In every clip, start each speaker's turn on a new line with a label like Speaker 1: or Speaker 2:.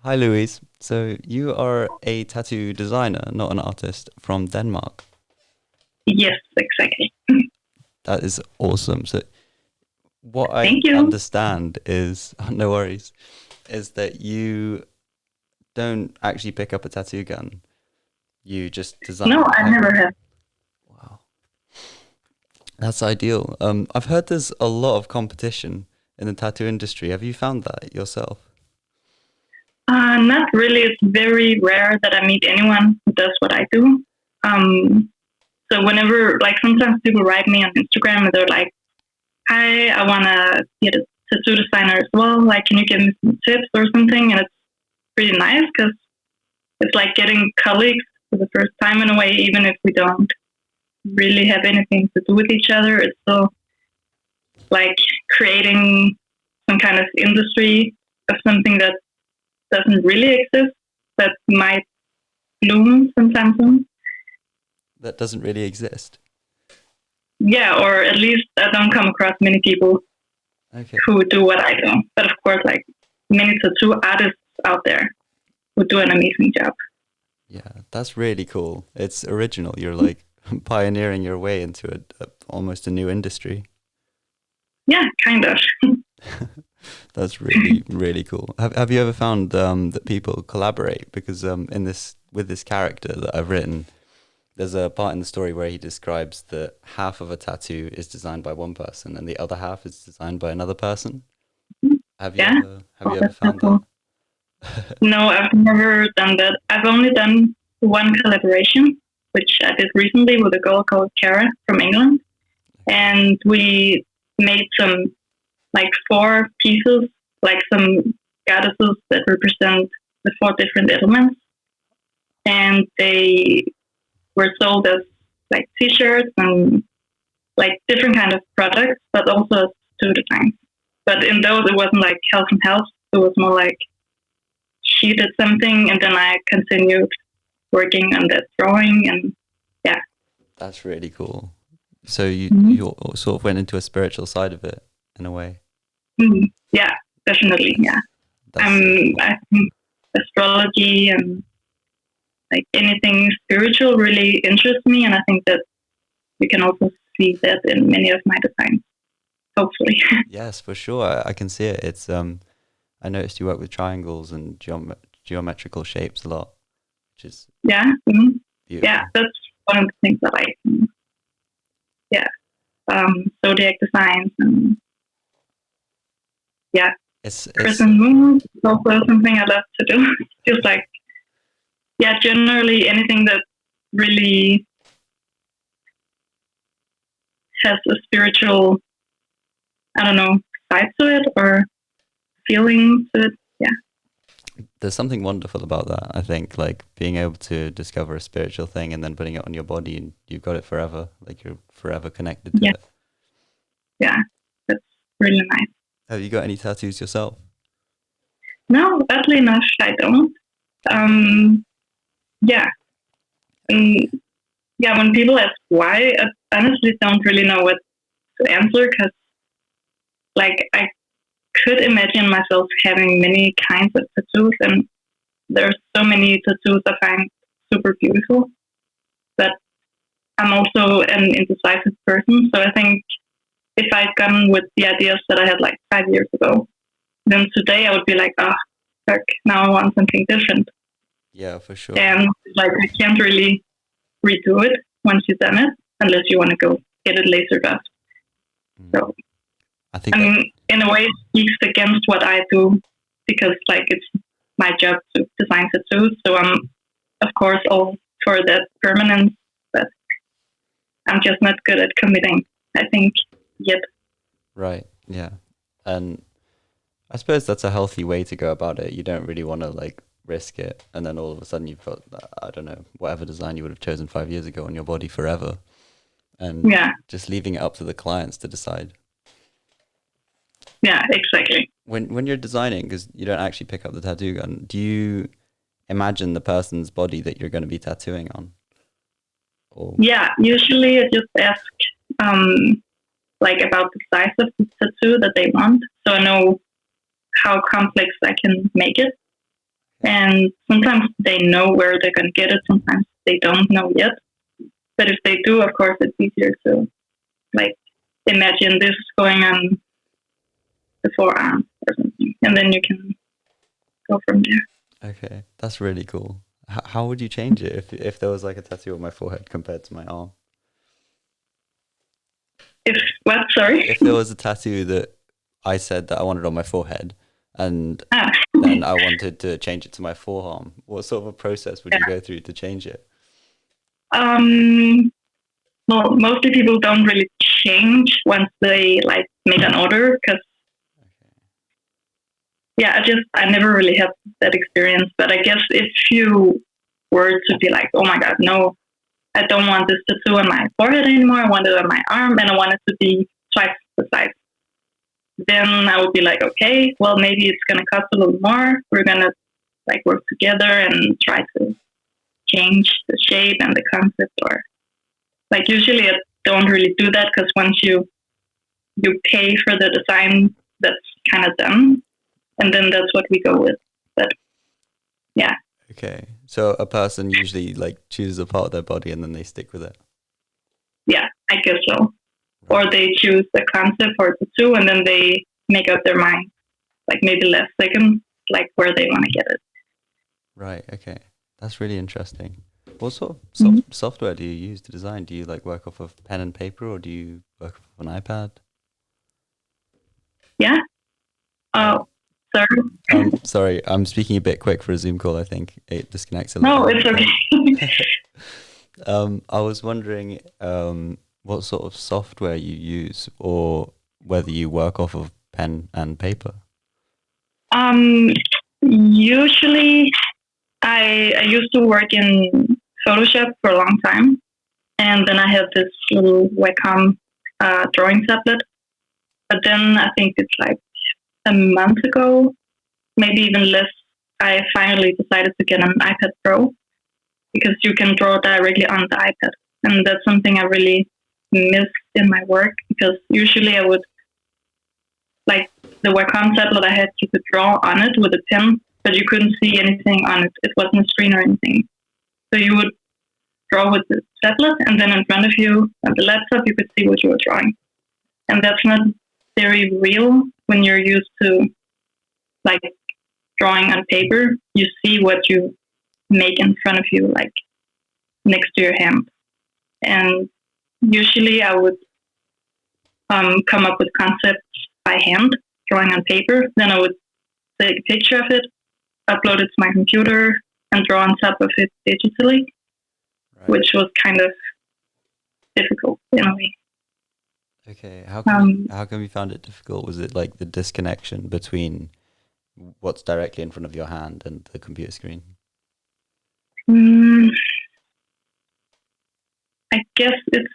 Speaker 1: Hi, Louise. So you are a tattoo designer, not an artist, from Denmark.
Speaker 2: Yes, exactly.
Speaker 1: That is awesome. So what I
Speaker 2: Thank you.
Speaker 1: understand is, no worries, is that you don't actually pick up a tattoo gun. You just
Speaker 2: No,
Speaker 1: design
Speaker 2: I
Speaker 1: like,
Speaker 2: never have.
Speaker 1: wow, that's ideal. I've heard there's a lot of competition in the tattoo industry. Have you found that yourself?
Speaker 2: Not really. It's very rare that I meet anyone who does what I do. Um, so whenever, like, sometimes people write me on Instagram and they're like, "Hi, I wanna get a tattoo designer as well. Like, can you give me some tips or something?" And it's pretty nice because it's like getting colleagues for the first time in a way, even if we don't really have anything to do with each other. It's still like creating some kind of industry of something that doesn't really exist, but might bloom sometime soon.
Speaker 1: That doesn't really exist.
Speaker 2: Yeah, or at least I don't come across many people
Speaker 1: Okay.
Speaker 2: who do what I do. But of course, like many tattoo artists out there who do an amazing job.
Speaker 1: Yeah, that's really cool. It's original. You're like pioneering your way into almost a new industry.
Speaker 2: Yeah, kind of.
Speaker 1: That's really, really cool. Have you ever found that people collaborate? Because in this with this character that I've written, there's a part in the story where he describes that half of a tattoo is designed by one person and the other half is designed by another person.
Speaker 2: Yeah,
Speaker 1: Have
Speaker 2: oh,
Speaker 1: you ever
Speaker 2: that's so
Speaker 1: found that?
Speaker 2: cool. No, I've never done that. I've only done one collaboration, which I did recently with a girl called Kara from England. And we made some like four pieces, like some goddesses that represent the four different elements, and they were sold as like T-shirts and like different kind of products, but also as two designs. But in those, it wasn't like health and health. It was more like she did something, and then I continued working on that drawing, and yeah.
Speaker 1: That's really cool. So
Speaker 2: Mm-hmm.
Speaker 1: you sort of went into a spiritual side of it in a way.
Speaker 2: Mm-hmm. Yeah, definitely. Yeah,
Speaker 1: That's so cool.
Speaker 2: I think astrology and like anything spiritual really interests me, and I think that we can also see that in many of my designs. Hopefully,
Speaker 1: Yes, for sure. I can see it. It's I noticed you work with triangles and geometrical shapes a lot, which is
Speaker 2: yeah, mm-hmm. Yeah.
Speaker 1: beautiful.
Speaker 2: That's one of the things that I yeah, zodiac designs and yeah,
Speaker 1: It's
Speaker 2: crescent moon is also something I love to do. Just like yeah, generally anything that really has a spiritual, I don't know, side to it or feeling to it. Yeah,
Speaker 1: there's something wonderful about that. I think like being able to discover a spiritual thing and then putting it on your body and you've got it forever. Like you're forever connected to
Speaker 2: yeah,
Speaker 1: it.
Speaker 2: yeah. That's really nice.
Speaker 1: Have you got any tattoos yourself?
Speaker 2: No, oddly enough, I don't.
Speaker 1: Okay.
Speaker 2: Um, yeah, and yeah, when people ask why, I honestly don't really know what to answer because, like, I could imagine myself having many kinds of tattoos, and there's so many tattoos I find super beautiful. But I'm also an indecisive person, so I think if I'd gone with the ideas that I had like 5 years ago, then today I would be like, ah, fuck, now I want something different.
Speaker 1: Yeah, for sure.
Speaker 2: And like, I can't really redo it once you've done it unless you want to go get it lasered up.
Speaker 1: Mm.
Speaker 2: So,
Speaker 1: I think
Speaker 2: I
Speaker 1: that
Speaker 2: mean, in a way, it speaks against what I do because, like, it's my job to design tattoos. So I'm, of course, all for that permanence, but I'm just not good at committing, I think, yet.
Speaker 1: right. Yeah. And I suppose that's a healthy way to go about it. You don't really want to like risk it and then all of a sudden you've got I don't know, whatever design you would have chosen 5 years ago on your body forever and
Speaker 2: Yeah,
Speaker 1: just leaving it up to the clients to decide.
Speaker 2: yeah, exactly.
Speaker 1: When you're designing, because you don't actually pick up the tattoo gun, do you imagine the person's body that you're going to be tattooing on? Or
Speaker 2: Yeah, usually I just ask, um, like, about the size of the tattoo that they want. So I know how complex I can make it. And sometimes they know where they're going to get it. Sometimes they don't know yet. But if they do, of course, it's easier to like imagine this going on the forearm or something, and then you can go from there.
Speaker 1: Okay, that's really cool. How would you change it if there was like a tattoo on my forehead compared to my arm?
Speaker 2: If what? Sorry.
Speaker 1: If there was a tattoo that I said that I wanted on my forehead, and
Speaker 2: Ah,
Speaker 1: then I wanted to change it to my forearm, what sort of a process would you
Speaker 2: yeah.
Speaker 1: go through to change it?
Speaker 2: Well, mostly people don't really change once they like made an order because yeah, I never really had that experience. But I guess if you were to be like, oh my god, no, I don't want this tattoo on my forehead anymore. I want it on my arm, and I want it to be twice the size. Then I would be like, okay, well maybe it's gonna cost a little more. We're gonna like work together and try to change the shape and the concept. Or like usually I don't really do that because once you pay for the design, that's kind of done, and then that's what we go with. But yeah,
Speaker 1: Okay, so a person usually like chooses a part of their body and then they stick with it.
Speaker 2: yeah, I guess so. Or
Speaker 1: Right.
Speaker 2: they choose the concept for tattoo and then they make up their mind, like maybe last second, like where they want to get it.
Speaker 1: Right. Okay. That's really interesting. What sort of
Speaker 2: Mm-hmm.
Speaker 1: software do you use to design? Do you like work off of pen and paper or do you work off of an iPad?
Speaker 2: Yeah.
Speaker 1: Right.
Speaker 2: Oh, sorry.
Speaker 1: Sorry, I'm speaking a bit quick for a Zoom call. I think it disconnects a
Speaker 2: No,
Speaker 1: little.
Speaker 2: it's okay.
Speaker 1: I was wondering what sort of software you use or whether you work off of pen and paper.
Speaker 2: um, Usually I used to work in Photoshop for a long time, and then I had this little Wacom drawing tablet. But then I think it's like a month ago, maybe even less, I finally decided to get an iPad Pro because you can draw directly on the iPad. And that's something I really miss in my work because usually I would, like the Wacom tablet I had, you could draw on it with a pen, but you couldn't see anything on it. It wasn't a screen or anything. So you would draw with the tablet, and then in front of you on the laptop, you could see what you were drawing. And that's not very real when you're used to like drawing on paper. You see what you make in front of you, like next to your hand. And usually I would come up with concepts by hand, drawing on paper. Then I would take a picture of it, upload it to my computer, and draw on top of it digitally,
Speaker 1: Right.
Speaker 2: which was kind of difficult in a way.
Speaker 1: Okay.
Speaker 2: Um,
Speaker 1: How come you found it difficult? Was it like the disconnection between what's directly in front of your hand and the computer screen?
Speaker 2: mm, I guess it's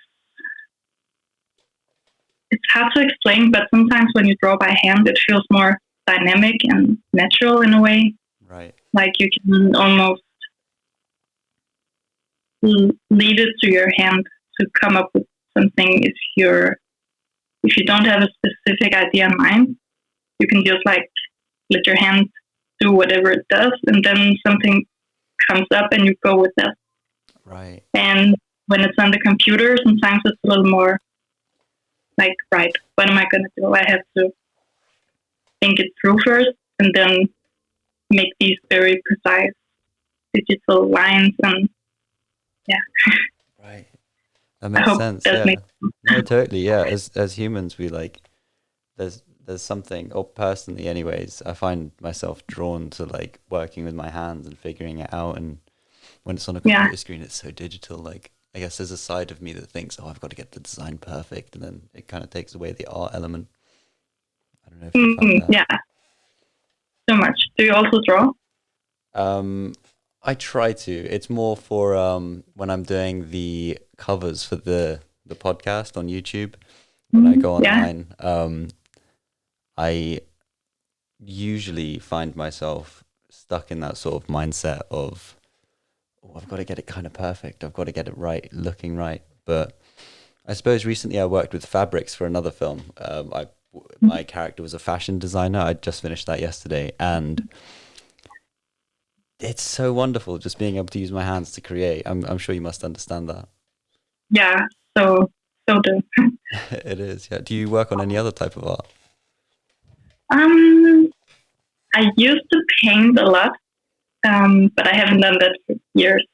Speaker 2: hard to explain, but sometimes when you draw by hand, it feels more dynamic and natural in a way.
Speaker 1: Right.
Speaker 2: Like you can almost leave it to your hand to come up with something. If you don't have a specific idea in mind, you can just like let your hand do whatever it does, and then something comes up, and you go with that.
Speaker 1: Right.
Speaker 2: And when it's on the computer, sometimes it's a little more like, right, what am I going to do? I have to think it through first, and then make these very precise digital lines. And yeah,
Speaker 1: Right. That
Speaker 2: I
Speaker 1: makes
Speaker 2: hope
Speaker 1: sense.
Speaker 2: that
Speaker 1: Yeah.
Speaker 2: makes
Speaker 1: No, totally. Yeah. As humans, we like there's something, or personally, anyways, I find myself drawn to like working with my hands and figuring it out. And when it's on a
Speaker 2: yeah.
Speaker 1: computer screen, it's so digital. Like I guess there's a side of me that thinks, oh, I've got to get the design perfect, and then it kind of takes away the art element. I don't know if you found that.
Speaker 2: Yeah, so much. Do you also draw?
Speaker 1: Um, I try to. It's more for when I'm doing the covers for the podcast on YouTube. When I go
Speaker 2: Yeah.
Speaker 1: online, I usually find myself stuck in that sort of mindset of, oh, I've got to get it kind of perfect. I've got to get it right, looking right. But I suppose recently I worked with fabrics for another film. My character was a fashion designer. I just finished that yesterday, and it's so wonderful just being able to use my hands to create. I'm sure you must understand that.
Speaker 2: Yeah, so so do.
Speaker 1: It is, yeah. Do you work on any other type of art?
Speaker 2: Um, I used to paint a lot, but I haven't done that for years.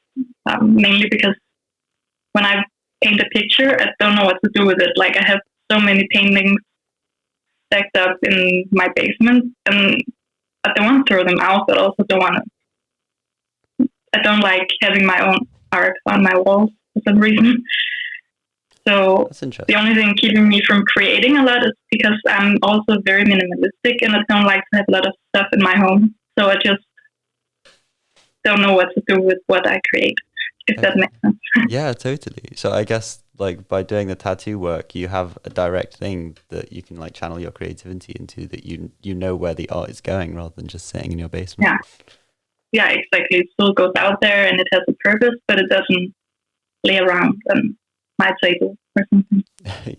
Speaker 2: Mainly because when I paint a picture, I don't know what to do with it. Like I have so many paintings stacked up in my basement, and I don't want to throw them out, but also don't want to. I don't like having my own art on my walls for some reason. So
Speaker 1: That's
Speaker 2: the
Speaker 1: interesting.
Speaker 2: only thing keeping me from creating a lot is because I'm also very minimalistic and I don't like to have a lot of stuff in my home. So I just don't know what to do with what I create, if that
Speaker 1: Okay.
Speaker 2: makes sense.
Speaker 1: Yeah, totally. So I guess like by doing the tattoo work, you have a direct thing that you can like channel your creativity into, that you know where the art is going rather than just sitting in your basement.
Speaker 2: Yeah, yeah, exactly. It still goes out there and it has a purpose, but it doesn't lay around on my table or something.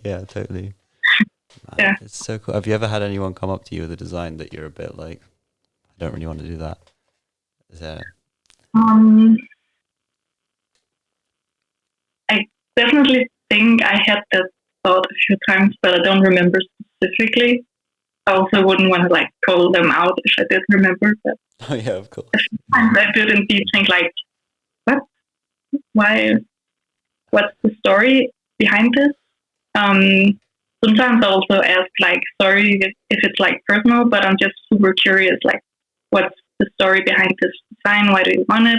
Speaker 1: Yeah, totally. Man,
Speaker 2: Yeah.
Speaker 1: it's so cool. Have you ever had anyone come up to you with a design that you're a bit like, I don't really want to do that? Is there?
Speaker 2: Um, I definitely think I had that thought a few times, but I don't remember specifically. I also wouldn't want to like call them out if I did remember, but
Speaker 1: Oh yeah, of course.
Speaker 2: I did indeed think like, what? Why? What's the story behind this? Um, Sometimes I also ask like, sorry if it's like personal, but I'm just super curious, like, what's the story behind this design? Why do you want it?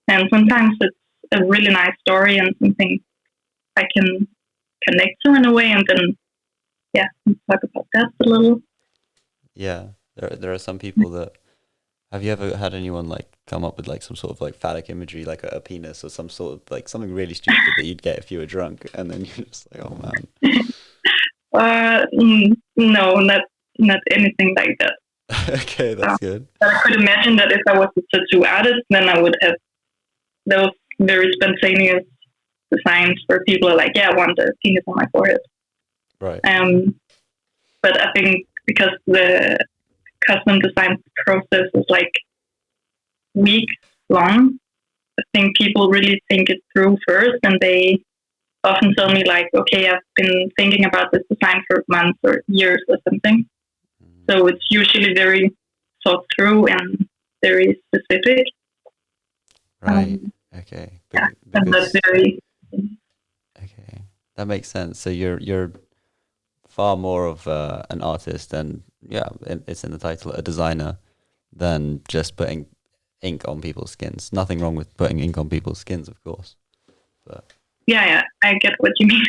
Speaker 2: And sometimes it's a really nice story and something I can connect to in a way, and then yeah, talk about that a little.
Speaker 1: Yeah, there are some people that. Have you ever had anyone like come up with like some sort of like phallic imagery, like a penis or some sort of like something really stupid that you'd get if you were drunk, and then you're just like, oh man.
Speaker 2: No, not anything like that.
Speaker 1: Okay,
Speaker 2: Uh,
Speaker 1: that's good.
Speaker 2: but I could imagine that if I was a tattoo artist, then I would have those very spontaneous designs where people are like, "Yeah, I want a penis on my forehead."
Speaker 1: Right.
Speaker 2: Um, but I think because the custom design process is like weeks long, I think people really think it through first, and they often tell me like, "Okay, I've been thinking about this design for months or years or something."
Speaker 1: Mm.
Speaker 2: So it's usually very thought through and very specific.
Speaker 1: Right.
Speaker 2: Um,
Speaker 1: Okay.
Speaker 2: yeah, and that's
Speaker 1: Because
Speaker 2: very
Speaker 1: okay, that makes sense. So you're far more of an artist and yeah, it's in the title, a designer, than just putting ink on people's skins. Nothing wrong with putting ink on people's skins, of course. But
Speaker 2: yeah, yeah. I get what you mean.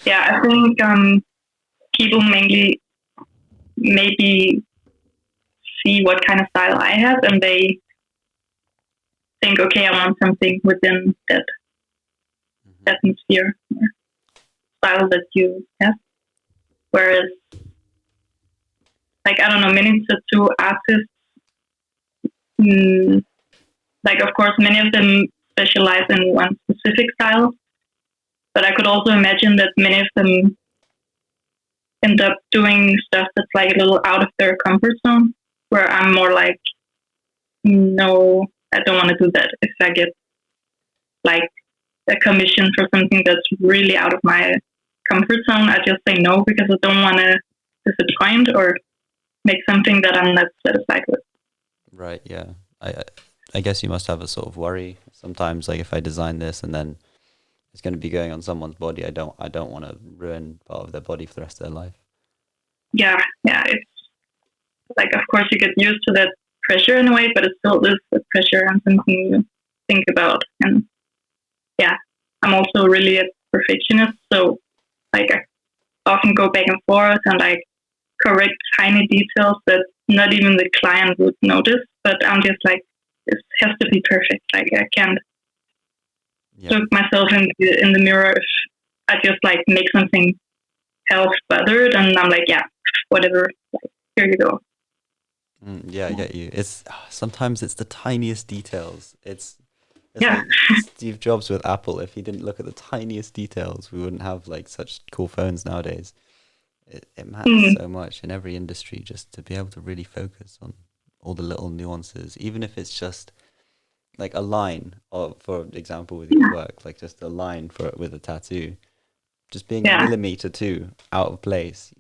Speaker 2: Yeah, I think people mainly maybe see what kind of style I have, and they think, okay, I want something within that
Speaker 1: mhm.
Speaker 2: atmosphere or style that you have. Whereas, like I don't know, many tattoo artists, mm, like of course, many of them specialize in one specific style. But I could also imagine that many of them end up doing stuff that's like a little out of their comfort zone. Where I'm more like, no, I don't want to do that. If I get like a commission for something that's really out of my comfort zone, I just say no because I don't want to disappoint or make something that I'm not satisfied with.
Speaker 1: Right, yeah. I I guess you must have a sort of worry sometimes, like if I design this and then it's going to be going on someone's body, I don't want to ruin part of their body for the rest of their life.
Speaker 2: Yeah, yeah. It's like, of course, you get used to that pressure in a way, but it still is a pressure and something you think about. And yeah, I'm also really a perfectionist, so like I often go back and forth and like correct tiny details that not even the client would notice. But I'm just like, this has to be perfect. Like I can't
Speaker 1: Yeah.
Speaker 2: look myself in the mirror if I just like make something else bothered, and I'm like, yeah, whatever. Like, here you go.
Speaker 1: Yeah, I get you. It's sometimes it's the tiniest details. It's
Speaker 2: Yeah.
Speaker 1: like Steve Jobs with Apple. If he didn't look at the tiniest details, we wouldn't have like such cool phones nowadays. It matters
Speaker 2: Mm,
Speaker 1: so much in every industry just to be able to really focus on all the little nuances, even if it's just like a line, or for example with your work, like just a line for with a tattoo, just being a
Speaker 2: yeah,
Speaker 1: millimeter too out of place,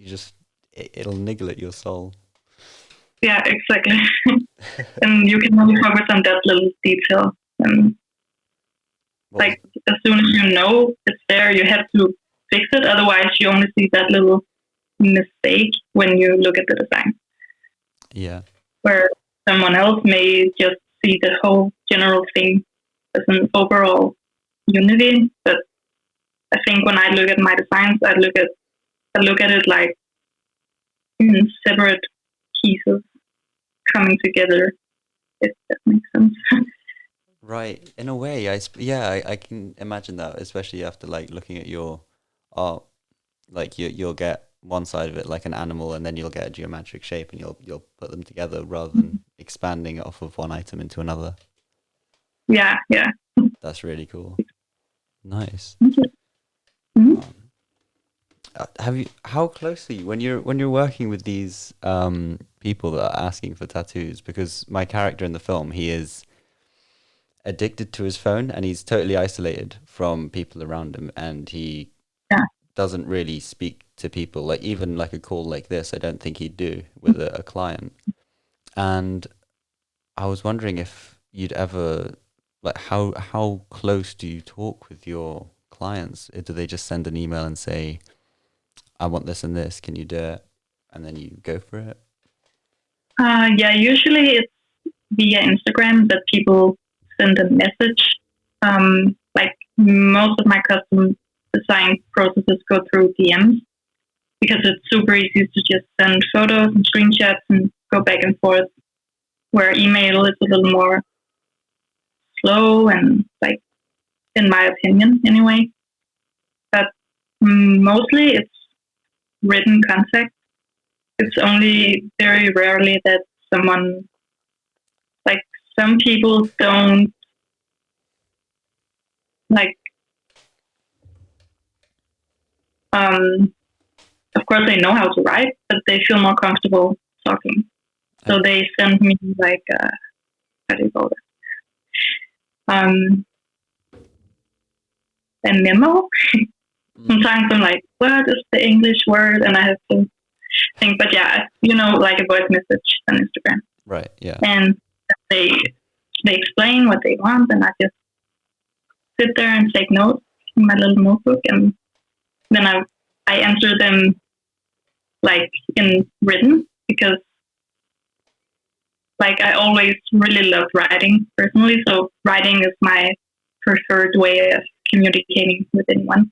Speaker 1: it'll niggle at your soul.
Speaker 2: yeah, exactly. And you can only focus on that little detail. And
Speaker 1: What was
Speaker 2: like as soon as you know it's there, you have to fix it. Otherwise, you only see that little mistake when you look at the design,
Speaker 1: yeah,
Speaker 2: where someone else may just see the whole general thing as an overall unity. But I think when I look at my designs, I look at it like in separate pieces coming together. If that makes sense.
Speaker 1: right. In a way, I can imagine that, especially after like looking at your art. Like you'll get one side of it like an animal, and then you'll get a geometric shape, and you'll put them together rather than expanding it off of one item into another.
Speaker 2: Yeah, yeah.
Speaker 1: That's really cool. Nice.
Speaker 2: Mm-hmm.
Speaker 1: Um, have you? How closely when you're working with these people that are asking for tattoos? Because my character in the film, he is addicted to his phone, and he's totally isolated from people around him, and he
Speaker 2: Yeah.
Speaker 1: doesn't really speak to people. Like even like a call like this, I don't think he'd do with a client. And I was wondering if you'd ever like how close do you talk with your clients? Do they just send an email and say, "I want this and this, can you do it?" And then you go for it?
Speaker 2: Yeah, usually it's via Instagram that people send a message. Like most of my custom design processes go through DMs because it's super easy to just send photos and screenshots and go back and forth. Where email is a little more slow and like, in my opinion, anyway. But mostly it's written contact. It's only very rarely that someone, like some people don't like, um, of course they know how to write, but they feel more comfortable talking. So
Speaker 1: Okay.
Speaker 2: they send me like, how do you call it? Um, a memo.
Speaker 1: Mm.
Speaker 2: Sometimes I'm like, what is the English word? And I have to think, but yeah, like a voice message on Instagram.
Speaker 1: Right. Yeah.
Speaker 2: And they they explain what they want, and I just sit there and take notes in my little notebook, and then I answer them like in written because like I always really loved writing personally, so writing is my preferred way of communicating with anyone.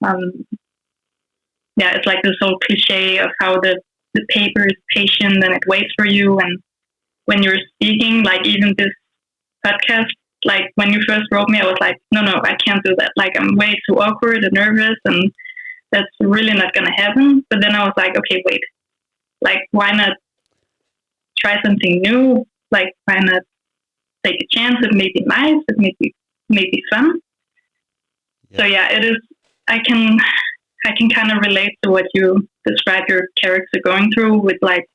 Speaker 2: Um, yeah, it's like this whole cliche of how the paper is patient and it waits for you, and when you're speaking, like even this podcast, like when you first wrote me, I was like, no, I can't do that. Like I'm way too awkward and nervous, and that's really not gonna happen. But then I was like, okay, wait, like why not try something new? Like why not take a chance? It may be nice. It may be fun. So
Speaker 1: Yeah.
Speaker 2: yeah, it is. I can kind of relate to what you describe your character going through with like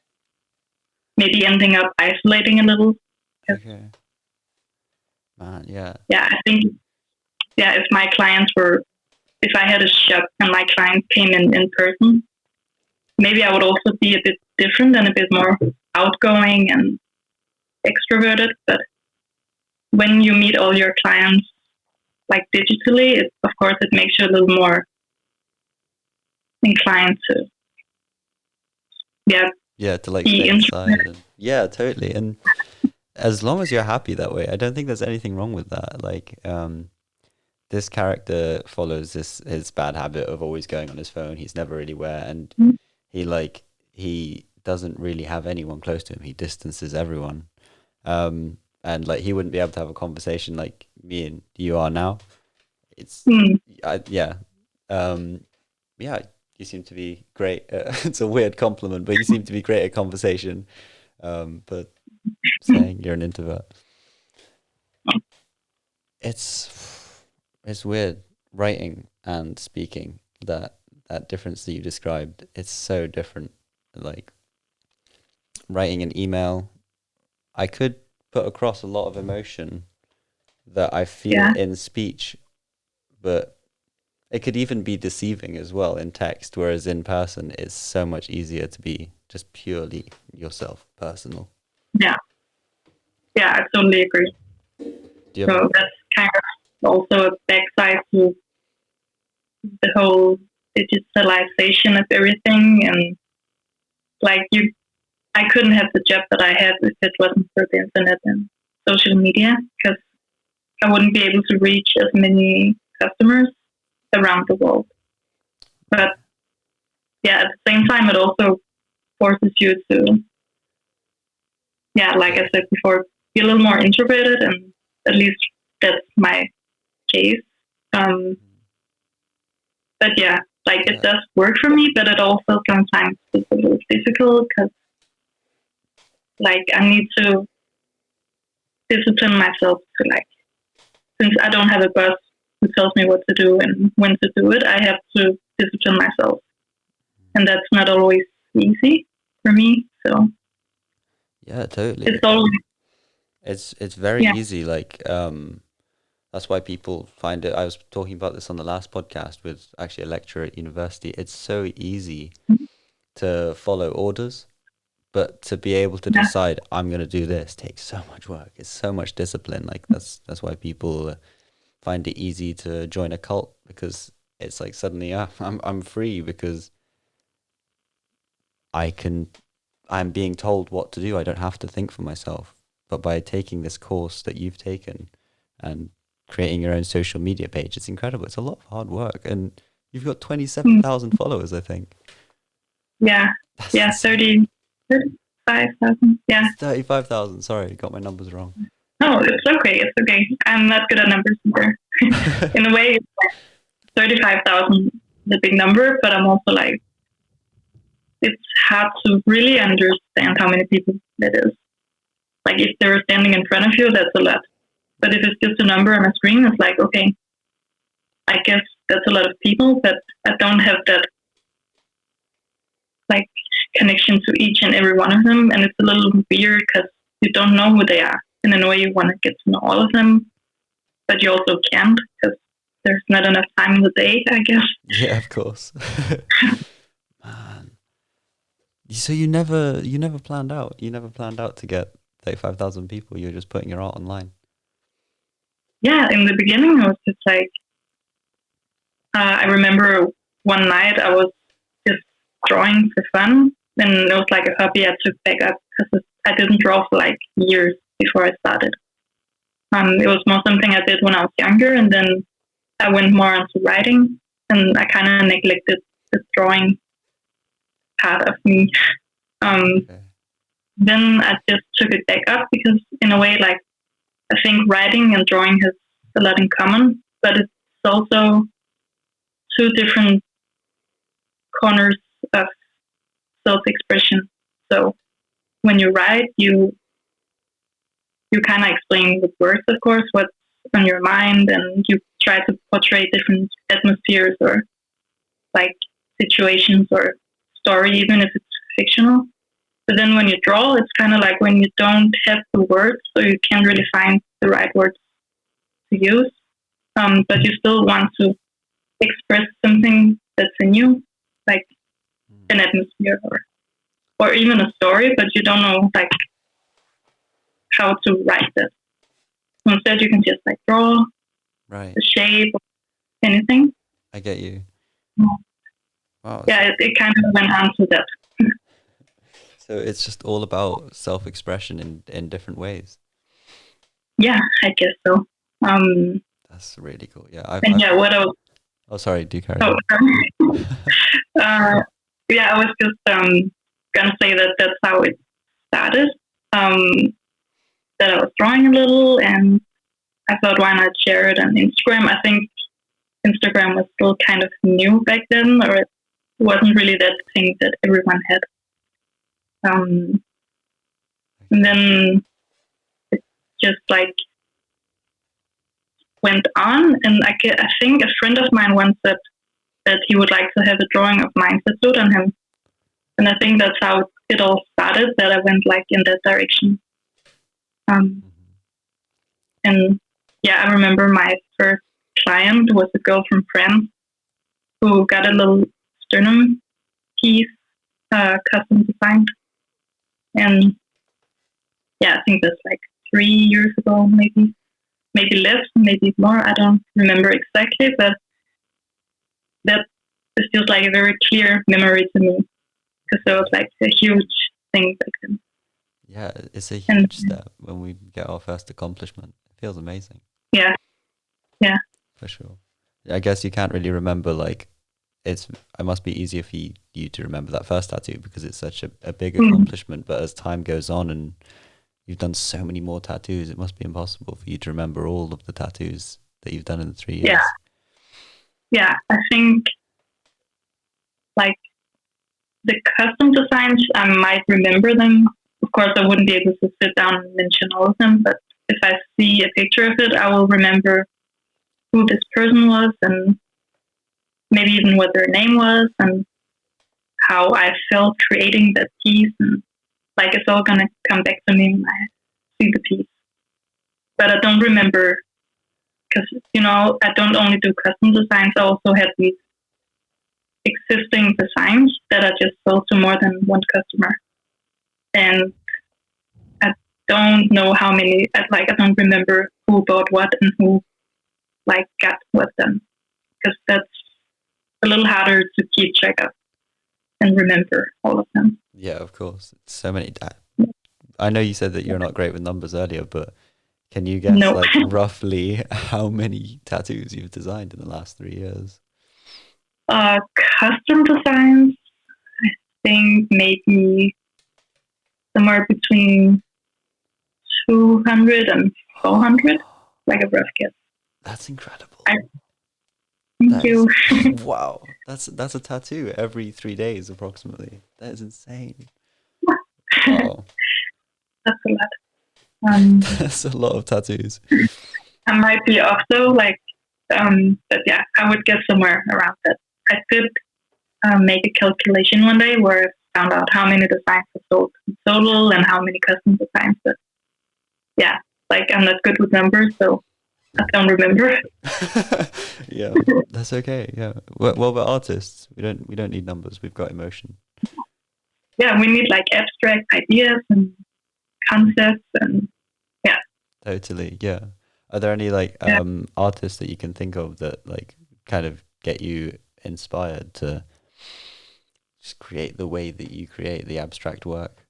Speaker 2: maybe ending up isolating a little. 'Cause,
Speaker 1: Okay. Man. Yeah.
Speaker 2: yeah, I think yeah, if I had a shop and my clients came in person, maybe I would also be a bit different and a bit more outgoing and extroverted. But when you meet all your clients like digitally, of course it makes you a little more inclined to yeah
Speaker 1: Yeah. To like
Speaker 2: be
Speaker 1: stay inside
Speaker 2: introverted.
Speaker 1: and yeah, totally. And as long as you're happy that way, I don't think there's anything wrong with that. Like, this character follows this his bad habit of always going on his phone. He's never really where, and he doesn't really have anyone close to him. He distances everyone. And like he wouldn't be able to have a conversation like me and you are now. It's
Speaker 2: Mm.
Speaker 1: yeah. Um, yeah, you seem to be great. It's a weird compliment, but you seem to be great at conversation. But saying you're an introvert, it's it's weird writing and speaking. That difference that you described, it's so different. Like writing an email, I could put across a lot of emotion that I feel
Speaker 2: Yeah.
Speaker 1: in speech, but it could even be deceiving as well in text, whereas in person it's so much easier to be just purely yourself, personal.
Speaker 2: Yeah. Yeah, I totally agree.
Speaker 1: Do you have
Speaker 2: So that's kind of also a backside to the whole digitalization of everything, and like I couldn't have the job that I had if it wasn't for the internet and social media, because I wouldn't be able to reach as many customers around the world. But yeah, at the same time, it also forces you to, yeah, like I said before, be a little more introverted, and at least that's my case. Um, but yeah, like it does work for me, but it also sometimes is a little difficult because like I need to discipline myself to like, since I don't have a boss who tells me what to do and when to do it, I have to discipline myself, and that's not always easy for me. So
Speaker 1: Yeah, totally.
Speaker 2: it's always
Speaker 1: It's very
Speaker 2: yeah,
Speaker 1: easy. Like that's why people find it. I was talking about this on the last podcast with actually a lecturer at university. It's so easy to follow orders, but to be able to
Speaker 2: yeah,
Speaker 1: decide I'm going to do this takes so much work. It's so much discipline. Like that's why people find it easy to join a cult, because it's like suddenly I'm free because I can I'm being told what to do. I don't have to think for myself. But by taking this course that you've taken and creating your own social media page, it's incredible. It's a lot of hard work, and you've got
Speaker 2: mm,
Speaker 1: 27,000 followers, I think.
Speaker 2: yeah,
Speaker 1: That's
Speaker 2: yeah,
Speaker 1: insane.
Speaker 2: 30, 35,000. Yeah.
Speaker 1: It's 35,000. Sorry, got my numbers wrong.
Speaker 2: No, it's okay. It's okay. I'm not good at numbers either. In a way, 35,000 is a big number, but I'm also like, it's hard to really understand how many people that is. Like, if they're standing in front of you, that's a lot. But if it's just a number on a screen, it's like, okay, I guess that's a lot of people, but I don't have that, like, connection to each and every one of them. And it's a little weird because you don't know who they are. And in a way, you want to get to know all of them, but you also can't because there's not enough time in the day, I guess.
Speaker 1: Yeah, of course. Man. So you never planned out. You never planned out to get 35,000 people. You're just putting your art online.
Speaker 2: Yeah, in the beginning, I was just like, I remember one night I was just drawing for fun, and it was like a hobby I took back up because I didn't draw for like years before I started. It was more something I did when I was younger, and then I went more into writing, and I kind of neglected the drawing part of me. Um,
Speaker 1: Okay.
Speaker 2: then I just took it back up because, in a way, like I think writing and drawing has a lot in common, but it's also two different corners of self-expression. So when you write, you kind of explain with words, of course, what's on your mind, and you try to portray different atmospheres or like situations or story, even if it's fictional. But then when you draw, it's kind of like when you don't have the words, so you can't really find the right words to use. But you still want to express something that's in you, like
Speaker 1: Mm.
Speaker 2: an atmosphere or even a story, but you don't know like how to write it. So instead, you can just like draw
Speaker 1: Right.
Speaker 2: the shape or anything.
Speaker 1: I get you. Wow.
Speaker 2: Yeah, it kind of went on to that.
Speaker 1: So it's just all about self-expression in different ways.
Speaker 2: Yeah, I guess so. Um,
Speaker 1: That's really cool. Yeah,
Speaker 2: and
Speaker 1: I've
Speaker 2: yeah, what else?
Speaker 1: oh, sorry, do carry
Speaker 2: Oh,
Speaker 1: on.
Speaker 2: uh, yeah, I was just gonna say that that's how it started. Um, that I was drawing a little, and I thought, why not share it on Instagram? I think Instagram was still kind of new back then, or it wasn't really that thing that everyone had. Um, and then it just like went on, and I think a friend of mine once said that he would like to have a drawing of mine tattooed on him, and I think that's how it all started. That I went like in that direction. Um,
Speaker 1: Mhm.
Speaker 2: and yeah, I remember my first client was a girl from France who got a little sternum piece custom designed. And yeah, I think that's like 3 years ago, maybe less, maybe more. I don't remember exactly, but that is just like a very clear memory to me because it was like a huge thing back then.
Speaker 1: Yeah, it's a
Speaker 2: And
Speaker 1: huge step when we get our first accomplishment. It feels amazing,
Speaker 2: yeah, yeah,
Speaker 1: for sure. I guess you can't really remember like it must be easier for you to remember that first tattoo because it's such a big
Speaker 2: mm,
Speaker 1: accomplishment. But as time goes on and you've done so many more tattoos, it must be impossible for you to remember all of the tattoos that you've done in the 3
Speaker 2: yeah,
Speaker 1: years.
Speaker 2: yeah. I think like the custom designs, I might remember them. Of course, I wouldn't be able to sit down and mention all of them, but if I see a picture of it, I will remember who this person was and maybe even what their name was and how I felt creating that piece. And like it's all gonna come back to me when I see the piece. But I don't remember because I don't only do custom designs. I also have these existing designs that I just sold to more than one customer, and I don't know how many. I don't remember who bought what and who like got what done because that's a little harder to keep track of and remember all of them.
Speaker 1: Yeah, of course. It's so many. I know you said that you're not great with numbers earlier, but can you guess
Speaker 2: No,
Speaker 1: like roughly how many tattoos you've designed in the last 3 years?
Speaker 2: custom designs. I think maybe somewhere between 200 and 400, like a rough guess.
Speaker 1: That's incredible.
Speaker 2: I thank
Speaker 1: That is
Speaker 2: you.
Speaker 1: wow. That's a tattoo every 3 days approximately. That is insane. Wow.
Speaker 2: That's a lot.
Speaker 1: That's a lot of tattoos.
Speaker 2: I might be off though, but yeah, I would guess somewhere around that. I could make a calculation one day where I found out how many designs I sold in total and how many custom designs. But yeah, like I'm not good with numbers, so I don't remember.
Speaker 1: Yeah, that's okay. Yeah. Well, we're artists. We don't need numbers. We've got emotion.
Speaker 2: Yeah, we need like abstract ideas and concepts, and yeah,
Speaker 1: Totally. Yeah. Are there any like
Speaker 2: yeah.
Speaker 1: artists that you can think of that like kind of get you inspired to just create the way that you create the abstract work?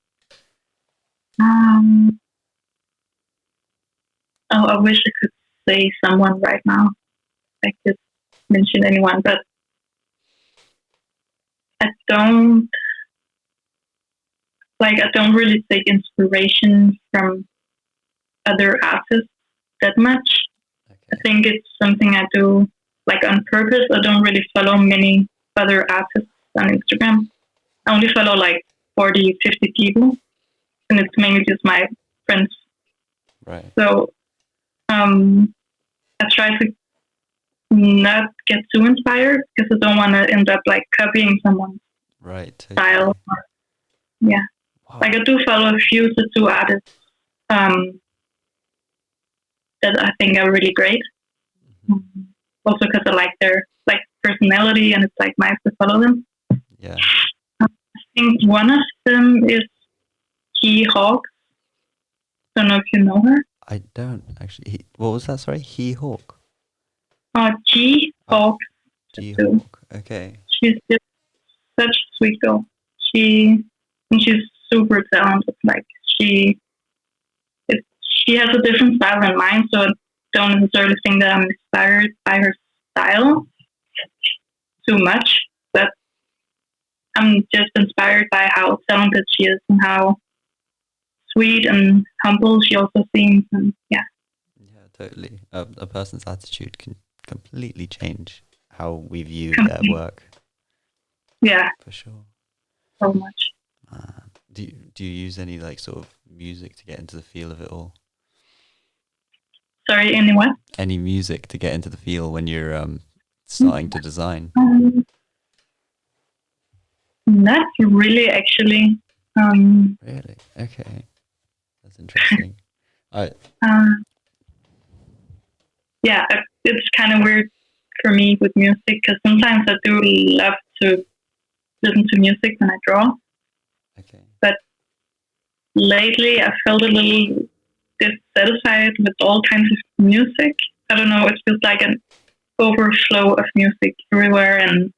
Speaker 2: Um, oh, I wish I could say someone right now. I could mention anyone, but I don't I don't really take inspiration from other artists that much. I
Speaker 1: Okay.
Speaker 2: think it's something I do like on purpose. I don't really follow many other artists on Instagram. I only follow like 40, 50 people, and it's mainly just my friends.
Speaker 1: Right.
Speaker 2: So I try to not get too inspired because I don't want to end up like copying someone's
Speaker 1: Right.
Speaker 2: style.
Speaker 1: Totally.
Speaker 2: Yeah, like
Speaker 1: Wow.
Speaker 2: I do follow a few tattoo artists um, that I think are really great.
Speaker 1: Mhm.
Speaker 2: Also because I like their personality and it's like nice to follow them.
Speaker 1: Yeah.
Speaker 2: I think one of them is Key Hawk. Don't know if you know her.
Speaker 1: I don't actually. What was that? Sorry, he hawk.
Speaker 2: Key
Speaker 1: Oh,
Speaker 2: Hawk
Speaker 1: G
Speaker 2: too.
Speaker 1: hawk. Okay.
Speaker 2: She's just such a sweet girl. She's super talented. Like she it, she has a different style than mine, so I don't necessarily think that I'm inspired by her style too much. But I'm just inspired by how talented she is and how sweet and humble she also seems. And yeah,
Speaker 1: Yeah, totally. A person's attitude can completely change how we view their
Speaker 2: complete.
Speaker 1: work,
Speaker 2: Yeah,
Speaker 1: for sure.
Speaker 2: so much.
Speaker 1: Do you use any like sort of music to get into the feel of it all?
Speaker 2: Sorry, anyone?
Speaker 1: Any music to get into the feel when you're starting to design?
Speaker 2: Um, Not really, actually.
Speaker 1: Really? Okay, that's interesting. I
Speaker 2: Uh, yeah, it's kind of weird for me with music because sometimes I do love to listen to music when I draw,
Speaker 1: okay.
Speaker 2: but lately I felt a little dissatisfied with all kinds of music. I don't know, it feels like an overflow of music everywhere, and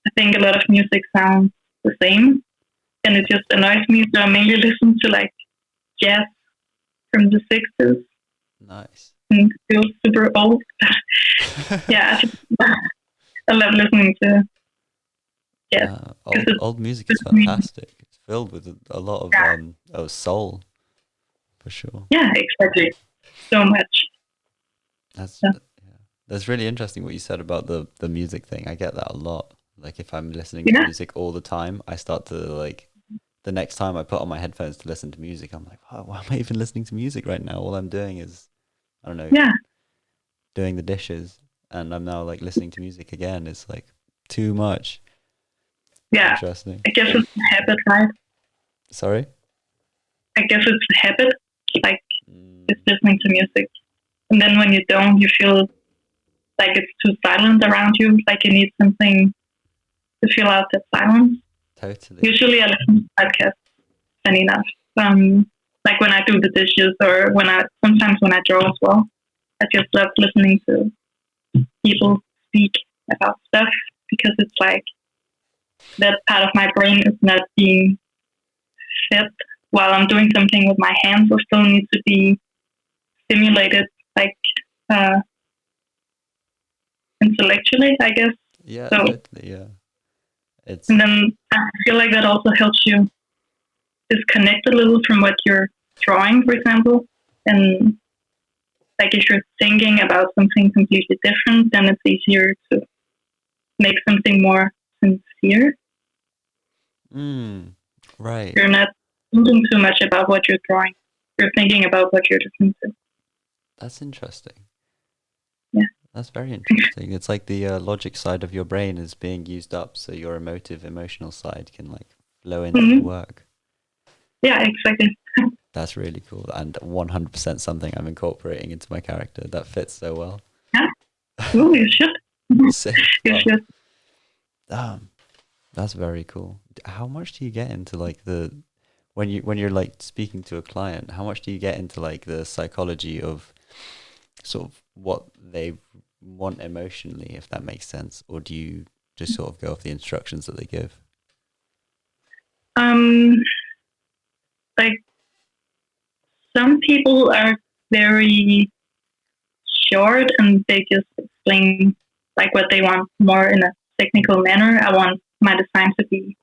Speaker 2: I think a lot of music sounds the same, and it just annoys me. So I mainly listen to like jazz from the 60s,
Speaker 1: Nice.
Speaker 2: and it feels super old. Yeah, I love listening to jazz because
Speaker 1: Old music is
Speaker 2: it's
Speaker 1: fantastic. It's filled with a lot
Speaker 2: yeah,
Speaker 1: of soul for sure.
Speaker 2: yeah, exactly, so much.
Speaker 1: That's
Speaker 2: So,
Speaker 1: yeah. That's really interesting what you said about the music thing. I get that a lot. Like if I'm listening to
Speaker 2: yeah,
Speaker 1: music all the time, I start to like the next time I put on my headphones to listen to music, I'm like, oh, why am I even listening to music right now? All I'm doing is, I don't know,
Speaker 2: yeah,
Speaker 1: doing the dishes, and I'm now like listening to music again. It's like too much.
Speaker 2: yeah.
Speaker 1: Interesting.
Speaker 2: I guess it's a habit, right?
Speaker 1: Sorry?
Speaker 2: I guess it's a habit, like just
Speaker 1: Mm,
Speaker 2: listening to music, and then when you don't, you feel like it's too silent around you, like you need something to fill out that silence.
Speaker 1: totally.
Speaker 2: Usually, I listen to podcasts, funny enough. Like when I do the dishes or when I sometimes when I draw as well. I just love listening to people speak about stuff because it's like that part of my brain is not being fed while I'm doing something with my hands. Or still needs to be stimulated, like uh, intellectually, I guess.
Speaker 1: Yeah,
Speaker 2: So,
Speaker 1: totally. Yeah. It's
Speaker 2: and then I feel like that also helps you disconnect a little from what you're drawing, for example, and like if you're thinking about something completely different, then it's easier to make something more sincere.
Speaker 1: mm, right.
Speaker 2: You're not thinking too much about what you're drawing. You're thinking about what you're listening to.
Speaker 1: That's interesting.
Speaker 2: Yeah.
Speaker 1: That's very interesting. It's like the logic side of your brain is being used up, so your emotional side can like flow into the
Speaker 2: Mm-hmm.
Speaker 1: work.
Speaker 2: Yeah, exactly.
Speaker 1: That's really cool and 100% something I'm incorporating into my character. That fits so well.
Speaker 2: Yeah. Oh, you should.
Speaker 1: Sick.
Speaker 2: You
Speaker 1: Oh,
Speaker 2: should.
Speaker 1: damn. That's very cool. How much do you get into like the when you're like speaking to a client, how much do you get into like the psychology of sort of what they want emotionally, if that makes sense, or do you just sort of go off the instructions that they give?
Speaker 2: Um, like some people are very short and they just explain like what they want more in a technical manner. I want my design to be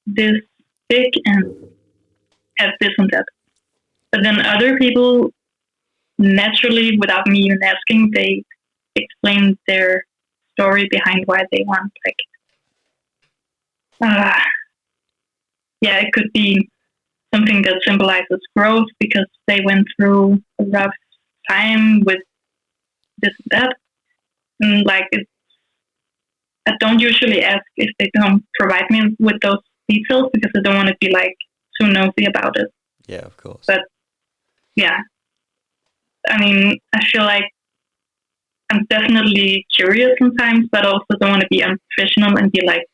Speaker 2: this big and have this and that. But then other people naturally, without me even asking, they explain their story behind why they want like uh, yeah, it could be something that symbolizes growth because they went through a rough time with this and that. And like I don't usually ask if they don't provide me with those details because I don't want to be like too nosy about it.
Speaker 1: Yeah, of course.
Speaker 2: But yeah, I mean, I feel like I'm definitely curious sometimes, but also don't want to be unprofessional and be like,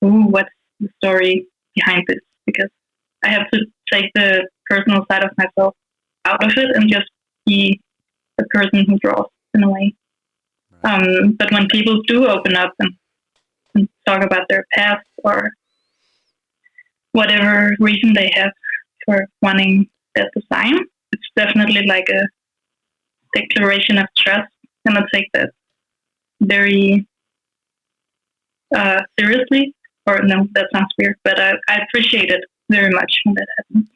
Speaker 2: "Ooh, what's the story behind this?" Because I have to take the personal side of myself out of it and just be the person who draws in a way.
Speaker 1: Right.
Speaker 2: But when people do open up and talk about their past or whatever reason they have for wanting that design, it's definitely like a declaration of trust, and I take that very seriously. Or no, that sounds weird, but I appreciate it very much when that happens.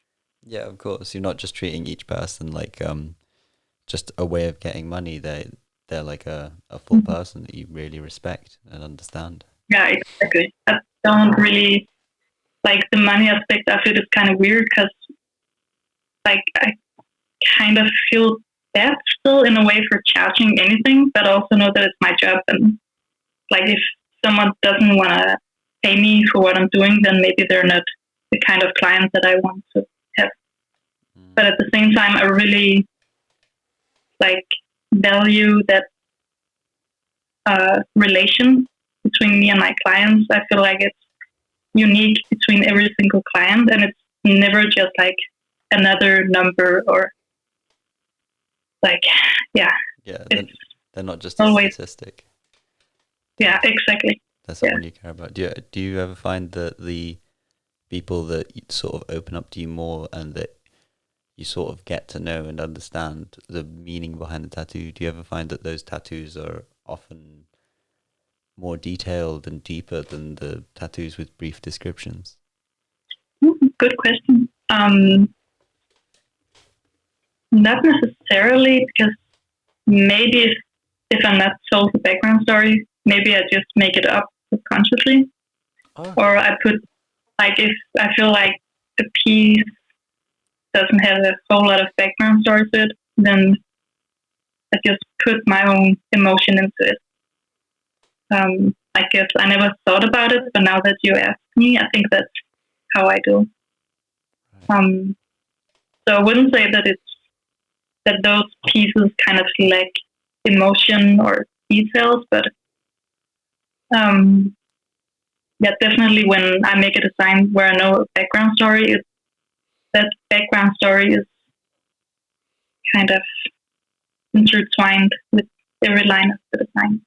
Speaker 1: Yeah, of course. You're not just treating each person like just a way of getting money. They're like a full
Speaker 2: Mm-hmm.
Speaker 1: person that you really respect and understand.
Speaker 2: Yeah, exactly. I don't really like the money aspect of it is kind of weird because like I kind of feel bad still in a way for charging anything, but also know that it's my job. And like if someone doesn't want to pay me for what I'm doing, then maybe they're not the kind of client that I want to have. But at the same time, I really like value that relation between me and my clients. I feel like it's unique between every single client, and it's never just like another number or like, yeah,
Speaker 1: Yeah,
Speaker 2: it's
Speaker 1: they're not just a
Speaker 2: always,
Speaker 1: statistic.
Speaker 2: yeah,
Speaker 1: They're,
Speaker 2: exactly.
Speaker 1: they're
Speaker 2: Yeah.
Speaker 1: someone you care about. Do you ever find that the people that sort of open up to you more and that you sort of get to know and understand the meaning behind the tattoo, do you ever find that those tattoos are often more detailed and deeper than the tattoos with brief descriptions?
Speaker 2: Good question. Not necessarily, because maybe if I'm not told the background story, maybe I just make it up subconsciously,
Speaker 1: Oh,
Speaker 2: or
Speaker 1: okay.
Speaker 2: I put like if I feel like the piece doesn't have a whole lot of background story to it, then I just put my own emotion into it. I guess I never thought about it, but now that you ask me, I think that's how I do.
Speaker 1: Right.
Speaker 2: Um, so I wouldn't say that it's that those pieces kind of lack emotion or details, but um, yeah, definitely when I make a design where I know a background story, that background story is kind of intertwined with every line of the design.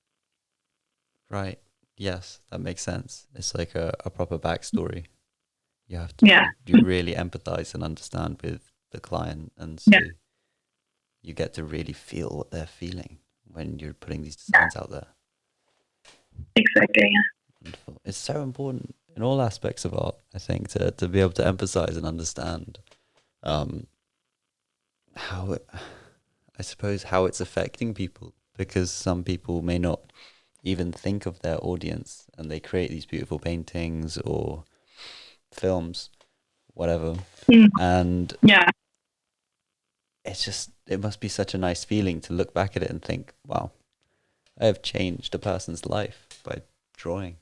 Speaker 1: Right. Yes, that makes sense. It's like a proper backstory.
Speaker 2: Yeah,
Speaker 1: You really empathize and understand with the client, and
Speaker 2: yeah,
Speaker 1: so you get to really feel what they're feeling when you're putting these
Speaker 2: yeah,
Speaker 1: designs out there.
Speaker 2: exactly. Yeah,
Speaker 1: Wonderful. It's so important in all aspects of art, I think, to be able to empathize and understand um, how it, I suppose, how it's affecting people, because some people may not even think of their audience and they create these beautiful paintings or films, whatever.
Speaker 2: mm,
Speaker 1: And
Speaker 2: yeah,
Speaker 1: it must be such a nice feeling to look back at it and think, wow, I have changed a person's life by drawing.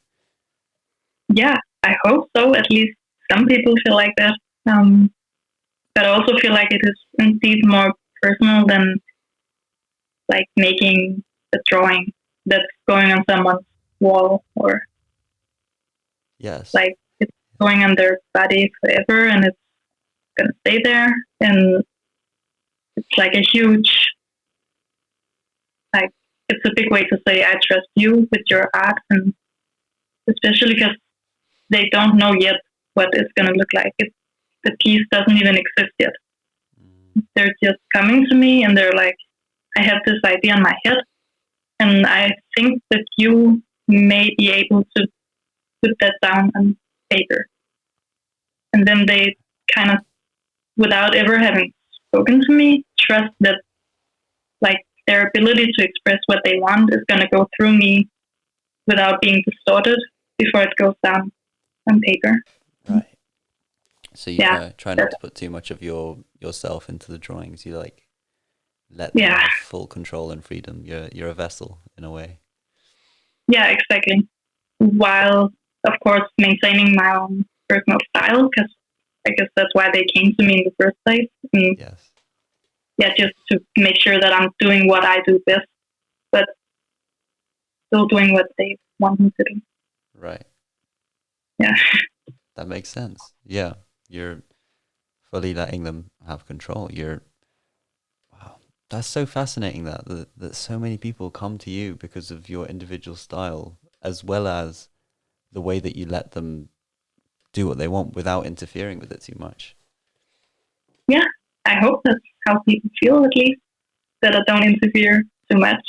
Speaker 2: yeah. I hope so. At least some people feel like that. Um, but I also feel like it is indeed more personal than like making a drawing that's going on someone's wall, or
Speaker 1: Yes.
Speaker 2: like it's going on their body forever and it's gonna stay there. And it's like a huge, like it's a big way to say I trust you with your art, and especially because they don't know yet what it's gonna look like. The piece doesn't even exist yet.
Speaker 1: Mm,
Speaker 2: They're just coming to me and they're like, I have this idea in my head, and I think that you may be able to put that down on paper. And then they kind of, without ever having spoken to me, trust that like their ability to express what they want is going to go through me without being distorted before it goes down on paper.
Speaker 1: right. So you
Speaker 2: Yeah,
Speaker 1: try not
Speaker 2: that,
Speaker 1: to put too much of yourself into the drawings. You like let them
Speaker 2: yeah,
Speaker 1: have full control and freedom. You're a vessel in a way.
Speaker 2: yeah, exactly. While of course maintaining my own personal style, because I guess that's why they came to me in the first place. And
Speaker 1: Yes.
Speaker 2: yeah, just to make sure that I'm doing what I do best, but still doing what they want me to do.
Speaker 1: Right.
Speaker 2: Yeah,
Speaker 1: That makes sense. Yeah. You're fully letting them have control. Wow. That's so fascinating that so many people come to you because of your individual style, as well as the way that you let them do what they want without interfering with it too much.
Speaker 2: yeah. I hope that's how people feel, at least that I don't interfere too much.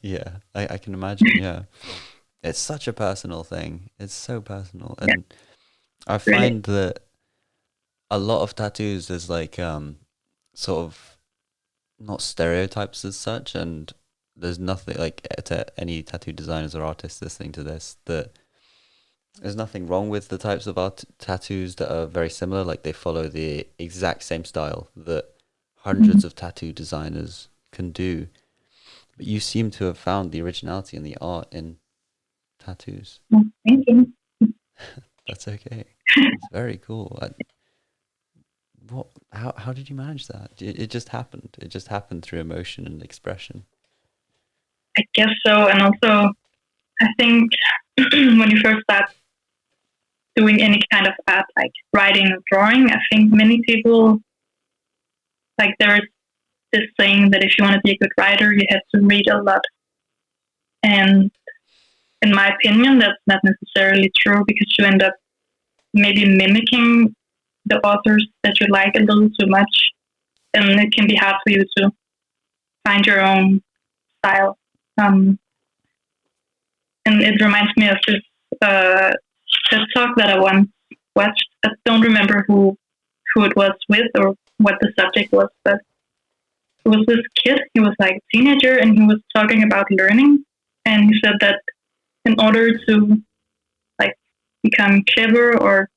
Speaker 1: Yeah, I can imagine. Yeah. It's such a personal thing. It's so personal.
Speaker 2: Yeah,
Speaker 1: And I
Speaker 2: really.
Speaker 1: find that a lot of tattoos is like sort of not stereotypes as such, and there's nothing like to any tattoo designers or artists listening to this that there's nothing wrong with the types of art tattoos that are very similar, like they follow the exact same style that
Speaker 2: Mm-hmm.
Speaker 1: hundreds of tattoo designers can do. But you seem to have found the originality and the art in tattoos.
Speaker 2: Well, thank you.
Speaker 1: That's okay. It's very cool. what? How did you manage that? It just happened. It just happened through emotion and expression.
Speaker 2: I guess so. And also, I think when you first start doing any kind of art, like writing or drawing, I think many people, like, there is this saying that if you want to be a good writer, you have to read a lot. And in my opinion, that's not necessarily true, because you end up maybe mimicking the authors that you like a little too much. And it can be hard for you to find your own style. And it reminds me of this TED talk that I once watched. I don't remember who it was with or what the subject was, but it was this kid. He was like a teenager, and he was talking about learning. And he said that in order to like become clever or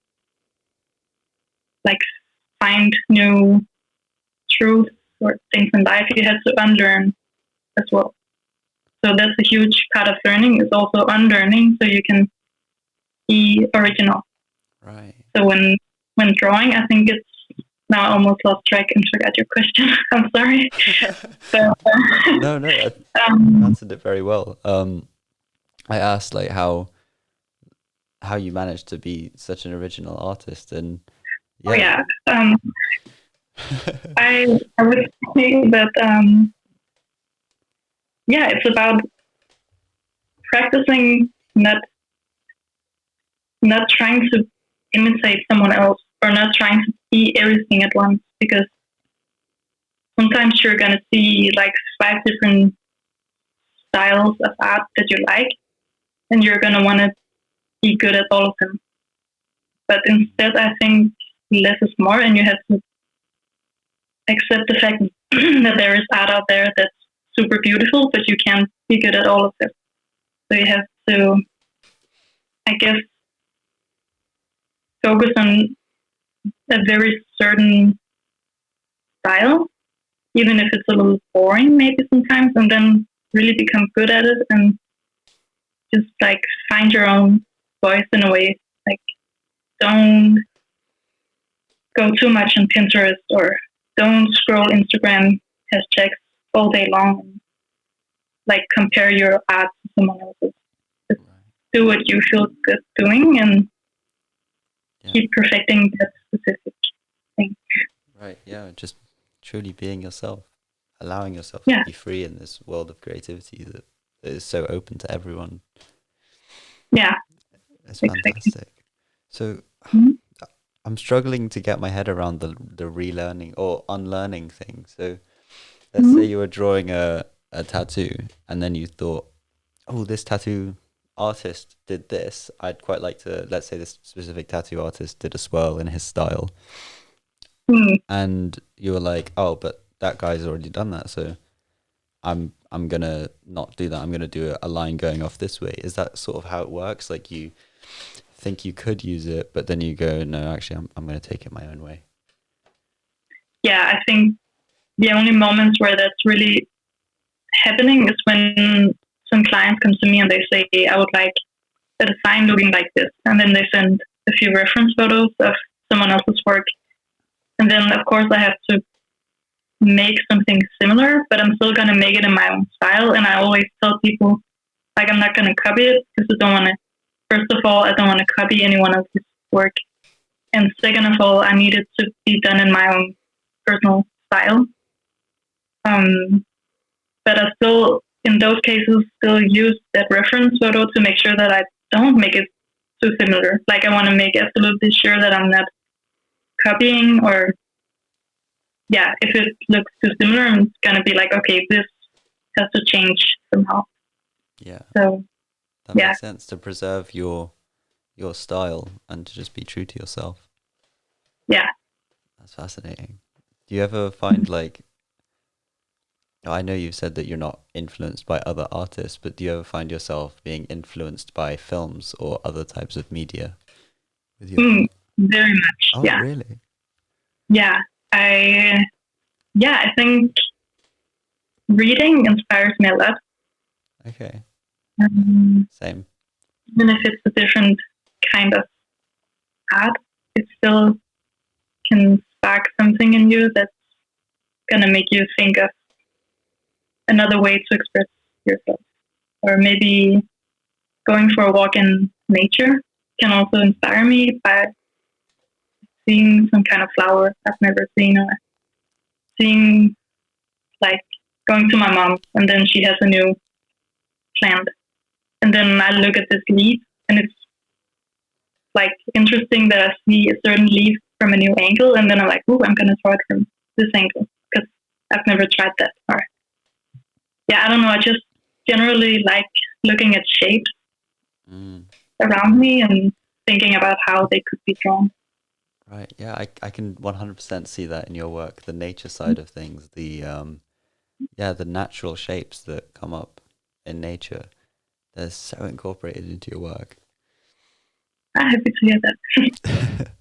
Speaker 2: like find new truths or things in life, you have to unlearn as well. So that's a huge part of learning, is also unlearning, so you can be original.
Speaker 1: Right.
Speaker 2: So when drawing, I think it's, now I almost lost track and forgot your question. I'm sorry. So,
Speaker 1: No, no, you answered it very well. I asked like how you managed to be such an original artist, and
Speaker 2: oh
Speaker 1: yeah.
Speaker 2: yeah, I would say that yeah, it's about practicing, not trying to imitate someone else, or not trying to be everything at once, because sometimes you're gonna see like 5 different styles of art that you like, and you're gonna want to be good at all of them. But instead, I think less is more, and you have to accept the fact that there is art out there that's super beautiful, but you can't be good at all of it. So you have to, I guess, focus on a very certain style, even if it's a little boring maybe sometimes, and then really become good at it, and just like find your own voice in a way. Like, don't go too much on Pinterest, or don't scroll Instagram hashtags all day long and like compare your art to someone else's. Just do what you feel good doing, and
Speaker 1: Yeah.
Speaker 2: keep perfecting that specific thing.
Speaker 1: Right. Yeah. Just truly being yourself, allowing yourself to
Speaker 2: Yeah.
Speaker 1: be free in this world of creativity that is so open to everyone.
Speaker 2: Yeah.
Speaker 1: It's
Speaker 2: Exactly.
Speaker 1: fantastic. So
Speaker 2: Mhm.
Speaker 1: I'm struggling to get my head around the relearning or unlearning thing. So let's say
Speaker 2: Mhm.
Speaker 1: you were drawing a tattoo, and then you thought, oh, this tattoo artist did this. I'd quite like to, let's say this specific tattoo artist did a swirl in his style.
Speaker 2: Mhm.
Speaker 1: And you were like, oh, but that guy's already done that. So I'm gonna not do that. I'm gonna do a line going off this way. Is that sort of how it works? Like you think you could use it, but then you go, no, actually, I'm gonna take it my own way.
Speaker 2: Yeah, I think the only moments where that's really happening is when some clients come to me and they say, I would like a design looking like this. And then they send a few reference photos of someone else's work. And then, of course, I have to make something similar, but I'm still going to make it in my own style. And I always tell people, like, I'm not going to copy it, because I don't want to, first of all, I don't want to copy anyone else's work. And second of all, I need it to be done in my own personal style. Um, but I still, in those cases, still use that reference photo to make sure that I don't make it too similar. Like, I want to make absolutely sure that I'm not copying, or yeah, if it looks too similar, I'm gonna be like, okay, this has to change somehow.
Speaker 1: Yeah,
Speaker 2: So
Speaker 1: that
Speaker 2: yeah,
Speaker 1: makes sense to preserve your style and to just be true to yourself.
Speaker 2: yeah.
Speaker 1: That's fascinating. Do you ever find like, I know you've said that you're not influenced by other artists, but do you ever find yourself being influenced by films or other types of media with your
Speaker 2: Mm,
Speaker 1: art?
Speaker 2: very much.
Speaker 1: Oh,
Speaker 2: Yeah,
Speaker 1: really?
Speaker 2: yeah. I yeah, I think reading inspires me a lot.
Speaker 1: Okay. Same.
Speaker 2: Even if it's a different kind of art, it still can spark something in you that's gonna make you think of another way to express yourself. Or maybe going for a walk in nature can also inspire me by seeing some kind of flower I've never seen, or seeing, like, going to my mom and then she has a new plant. And then I look at this leaf and it's like interesting that I see a certain leaf from a new angle, and then I'm like, "Ooh, I'm gonna try it from this angle because I've never tried that." Or yeah, I don't know. I just generally like looking at shapes
Speaker 1: Mm.
Speaker 2: around me and thinking about how they could be drawn.
Speaker 1: Right. Yeah, I can 100% see that in your work, the nature side of things, yeah, the natural shapes that come up in nature. They're so incorporated into your work.
Speaker 2: I'm happy to hear that.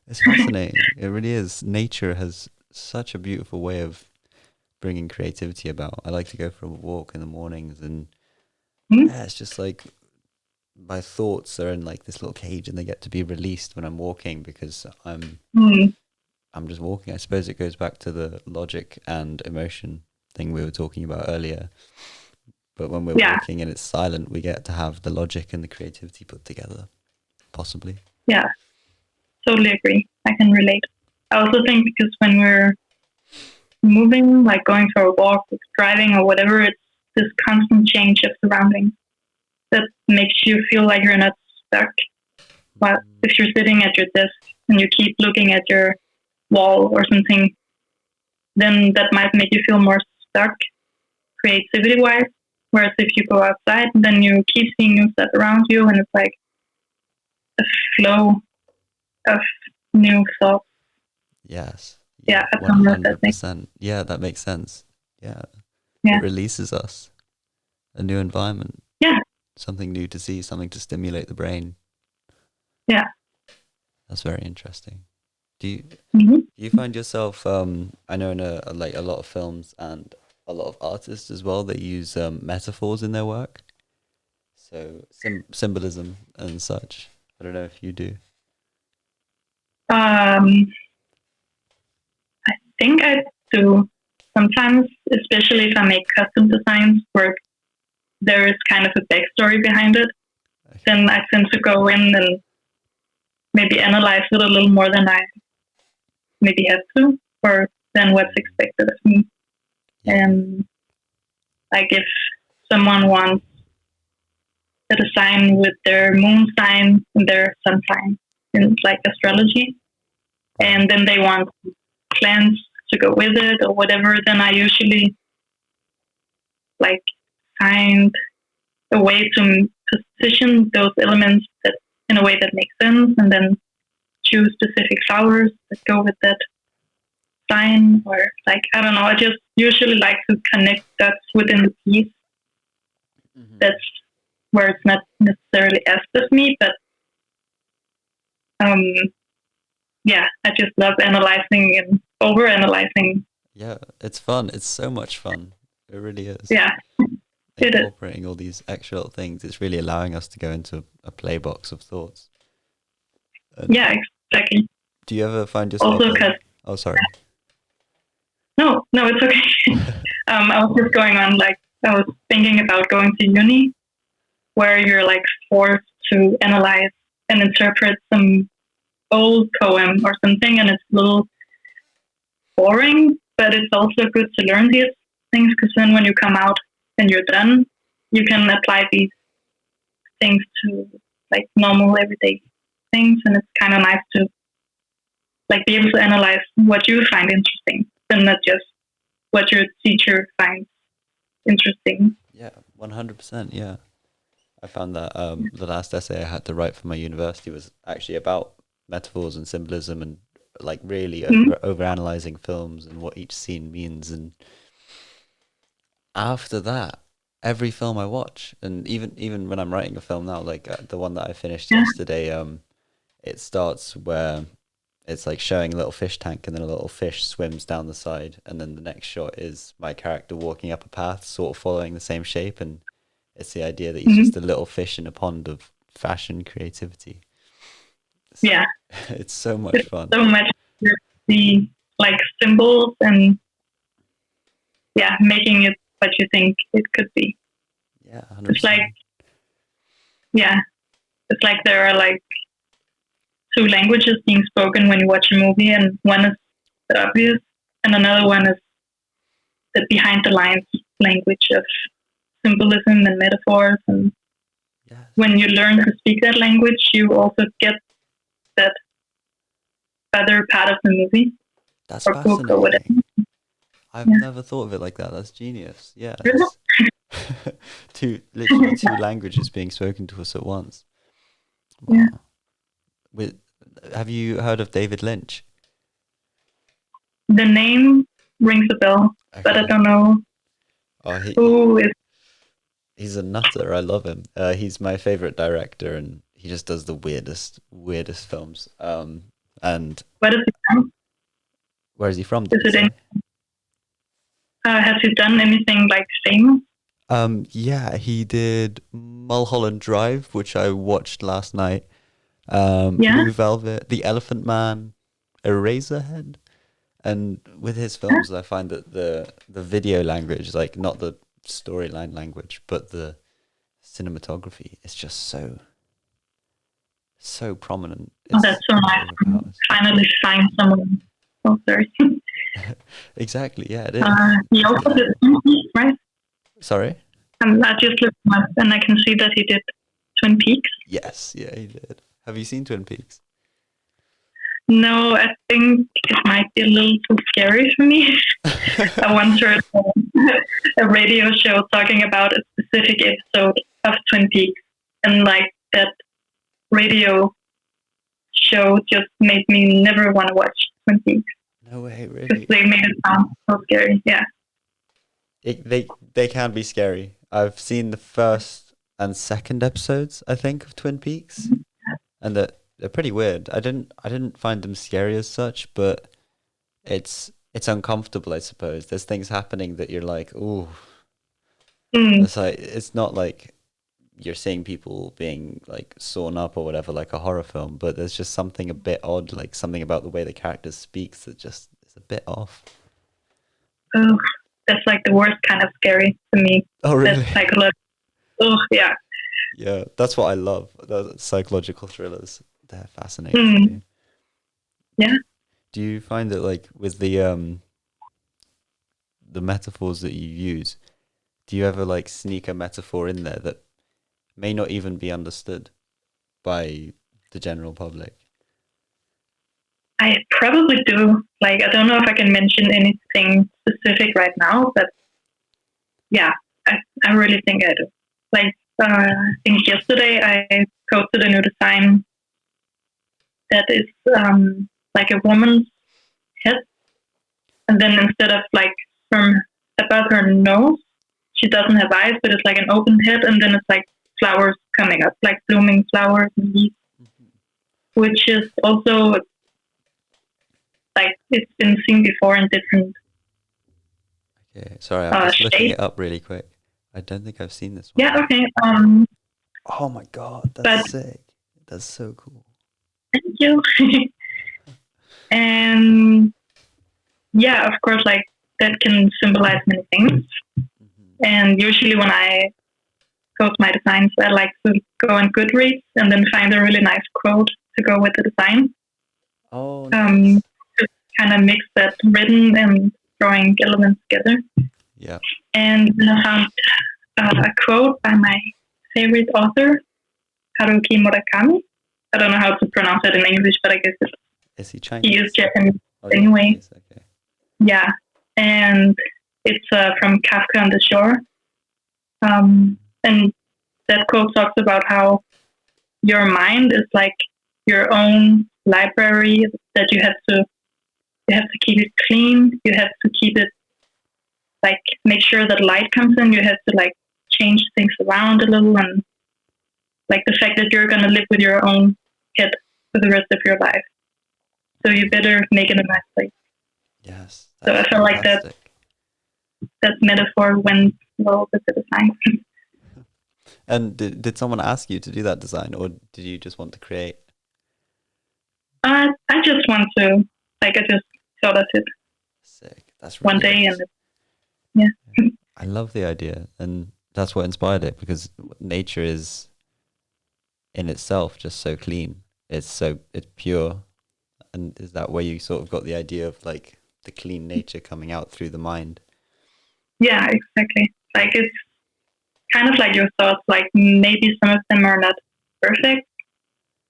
Speaker 1: It's fascinating. It really is. Nature has such a beautiful way of bringing creativity about. I like to go for a walk in the mornings, and
Speaker 2: Hmm?
Speaker 1: yeah, it's just like my thoughts are in like this little cage and they get to be released when I'm walking because
Speaker 2: Hmm.
Speaker 1: I'm just walking. I suppose it goes back to the logic and emotion thing we were talking about earlier. But when we're
Speaker 2: Yeah,
Speaker 1: walking and it's silent, we get to have the logic and the creativity put together, possibly.
Speaker 2: yeah, totally agree. I can relate. I also think because when we're moving, like going for a walk, driving, or whatever, it's this constant change of surroundings that makes you feel like you're not stuck. But if you're sitting at your desk and you keep looking at your wall or something, then that might make you feel more stuck creativity wise. Whereas if you go outside, then you keep seeing new stuff around you, and it's like a flow of new thoughts.
Speaker 1: Yes.
Speaker 2: Yeah,
Speaker 1: Yeah,
Speaker 2: I don't know if that makes
Speaker 1: 100%. Yeah, that makes sense. Yeah. It
Speaker 2: yeah,
Speaker 1: releases us a new environment,
Speaker 2: yeah,
Speaker 1: something new to see, something to stimulate the brain.
Speaker 2: yeah.
Speaker 1: That's very interesting. Do you
Speaker 2: Mm-hmm.
Speaker 1: do you find yourself I know in like a lot of films and a lot of artists as well, they use metaphors in their work. So symbolism and such. I don't know if you do.
Speaker 2: Um, I think I do sometimes, especially if I make custom designs where there is kind of a backstory behind it.
Speaker 1: Okay.
Speaker 2: Then I tend to go in and maybe analyze it a little more than I maybe have to, or than what's
Speaker 1: Mm.
Speaker 2: expected of me.
Speaker 1: Yeah.
Speaker 2: And like if someone wants a design with their moon sign and their sun sign in like astrology,
Speaker 1: Right.
Speaker 2: and then they want plants to go with it or whatever, then I usually like find a way to position those elements that in a way that makes sense, and then choose specific flowers that go with that sign, or like I don't know. I just usually like to connect dots within the piece.
Speaker 1: Hmm.
Speaker 2: That's where it's not necessarily asked of me, but um, yeah, I just love analyzing and over analyzing.
Speaker 1: Yeah, it's fun. It's so much fun. It really is.
Speaker 2: Yeah, it is.
Speaker 1: Incorporating all these extra little things, it's really allowing us to go into a play box of thoughts. And
Speaker 2: Yeah, exactly.
Speaker 1: do you ever find yourself
Speaker 2: Also, because
Speaker 1: oh, sorry.
Speaker 2: no, it's okay. I was just going on like I was thinking about going to uni where you're like forced to analyze and interpret some old poem or something, and it's a little boring, but it's also good to learn these things because then when you come out and you're done, you can apply these things to like normal everyday things, and it's kind of nice to like be able to analyze what you find interesting and not just what your teacher finds interesting.
Speaker 1: Yeah, 100%. Yeah. I found that the last essay I had to write for my university was actually about metaphors and symbolism and like really
Speaker 2: Mm-hmm.
Speaker 1: over analyzing films and what each scene means. And after that, every film I watch, and even when I'm writing a film now, like the one that I finished
Speaker 2: Yeah.
Speaker 1: yesterday, it starts where it's like showing a little fish tank and then a little fish swims down the side, and then the next shot is my character walking up a path, sort of following the same shape, and it's the idea that he's
Speaker 2: Mm-hmm.
Speaker 1: just a little fish in a pond of fashion creativity. It's,
Speaker 2: Yeah.
Speaker 1: it's so much
Speaker 2: It's
Speaker 1: fun.
Speaker 2: so much. the like symbols and yeah, making it what you think it could be.
Speaker 1: Yeah,
Speaker 2: It's like
Speaker 1: 100%.
Speaker 2: yeah, it's like there are like two languages being spoken when you watch a movie, and one is the obvious, and another one is the behind the lines language of symbolism and metaphors. And
Speaker 1: Yes,
Speaker 2: when you learn to speak that language, you also get that other part of the movie
Speaker 1: that's
Speaker 2: or book or whatever.
Speaker 1: fascinating. I've
Speaker 2: Yeah.
Speaker 1: never thought of it like that. That's genius. Yeah,
Speaker 2: Really?
Speaker 1: it's literally two languages being spoken to us at once.
Speaker 2: Yeah.
Speaker 1: Wow. With Have you heard of David Lynch?
Speaker 2: The name rings a bell, but I
Speaker 1: Okay.
Speaker 2: don't know
Speaker 1: Oh,
Speaker 2: who is.
Speaker 1: he's a nutter. I love him. He's my favorite director, and he just does the weirdest films. And
Speaker 2: What is it from?
Speaker 1: where is he from?
Speaker 2: Is
Speaker 1: Did you
Speaker 2: it in?
Speaker 1: say?
Speaker 2: Has he done anything like famous?
Speaker 1: Yeah, he did Mulholland Drive, which I watched last night.
Speaker 2: Yeah.
Speaker 1: Blue Velvet, The Elephant Man, Eraserhead. And with his
Speaker 2: Yeah.
Speaker 1: films, I find that the video language, like not the storyline language, but the cinematography, is just so prominent.
Speaker 2: Oh, that's so
Speaker 1: It
Speaker 2: nice.
Speaker 1: overpowers.
Speaker 2: Finally find someone. Oh, sorry.
Speaker 1: Exactly, yeah, it is.
Speaker 2: He
Speaker 1: It's
Speaker 2: also
Speaker 1: good.
Speaker 2: did Twin Peaks, right?
Speaker 1: Sorry?
Speaker 2: I just looked him up and I can see that he did Twin Peaks.
Speaker 1: Yes, yeah, he did. Have you seen Twin Peaks?
Speaker 2: No, I think it might be a little too scary for me. I once heard a radio show talking about a specific episode of Twin Peaks, and like that radio show just made me never want to watch Twin Peaks
Speaker 1: No way,
Speaker 2: because
Speaker 1: really.
Speaker 2: they made it sound so scary. Yeah.
Speaker 1: They can be scary. I've seen the first and second episodes, I think, of Twin Peaks, and they're pretty weird. I didn't find them scary as such, but it's uncomfortable, I suppose. There's things happening that you're like, ooh.
Speaker 2: Mm.
Speaker 1: It's like it's not like you're seeing people being like sawn up or whatever, like a horror film, but there's just something a bit odd, like something about the way the character speaks that just is a bit off.
Speaker 2: Oh, that's like the worst kind of scary to me.
Speaker 1: Oh,
Speaker 2: That's
Speaker 1: really?
Speaker 2: psychological. Oh, yeah.
Speaker 1: Yeah, that's what I love. The psychological thrillers. They're fascinating to
Speaker 2: Mm.
Speaker 1: me.
Speaker 2: Yeah.
Speaker 1: Do you find that like with the metaphors that you use, do you ever like sneak a metaphor in there that may not even be understood by the general public?
Speaker 2: I probably do. Like, I don't know if I can mention anything specific right now, but yeah, I really think I do. Like, I think yesterday I posted a new design that is like a woman's head, and then instead of like from above her nose, she doesn't have eyes, but it's like an open head, and then it's like flowers coming up, like blooming flowers and leaves,
Speaker 1: Mhm.
Speaker 2: which is also like it's been seen before in different
Speaker 1: Okay, sorry, I'm just looking
Speaker 2: shapes.
Speaker 1: it up really quick. I don't think I've seen this one
Speaker 2: Yeah,
Speaker 1: yet.
Speaker 2: okay.
Speaker 1: Oh my God, that's
Speaker 2: But
Speaker 1: sick. That's so cool.
Speaker 2: thank you. And yeah, of course, like that can symbolize many things.
Speaker 1: Hmm.
Speaker 2: And usually when I post my designs, I like to go on Goodreads and then find a really nice quote to go with the design.
Speaker 1: Oh,
Speaker 2: Um,
Speaker 1: nice.
Speaker 2: to kind of mix that written and drawing elements together.
Speaker 1: Yeah.
Speaker 2: And then I found a quote by my favorite author, Haruki Murakami. I don't know how to pronounce it in English, but I guess
Speaker 1: Is he
Speaker 2: he is
Speaker 1: Chinese?
Speaker 2: Japanese
Speaker 1: Oh,
Speaker 2: anyway.
Speaker 1: Japanese. Okay.
Speaker 2: Yeah, and it's from Kafka on the Shore. And that quote talks about how your mind is like your own library that you have to keep it clean. You have to keep it like make sure that light comes in. You have to like change things around a little, and like the fact that you're gonna live with your own head for the rest of your life. So you better make it a nice place.
Speaker 1: Yes,
Speaker 2: So
Speaker 1: that's
Speaker 2: I feel like
Speaker 1: fantastic.
Speaker 2: that metaphor went well with the design.
Speaker 1: And did someone ask you to do that design, or did you just want to create?
Speaker 2: I just want to like I just thought of it
Speaker 1: Sick. That's
Speaker 2: one
Speaker 1: really
Speaker 2: day, and
Speaker 1: nice.
Speaker 2: yeah,
Speaker 1: I love the idea, and that's what inspired it because nature is in itself just so clean. It's pure, and is that where you sort of got the idea of like the clean nature coming out through the mind?
Speaker 2: yeah, exactly. Like it's kind of like your thoughts. Like maybe some of them are not perfect.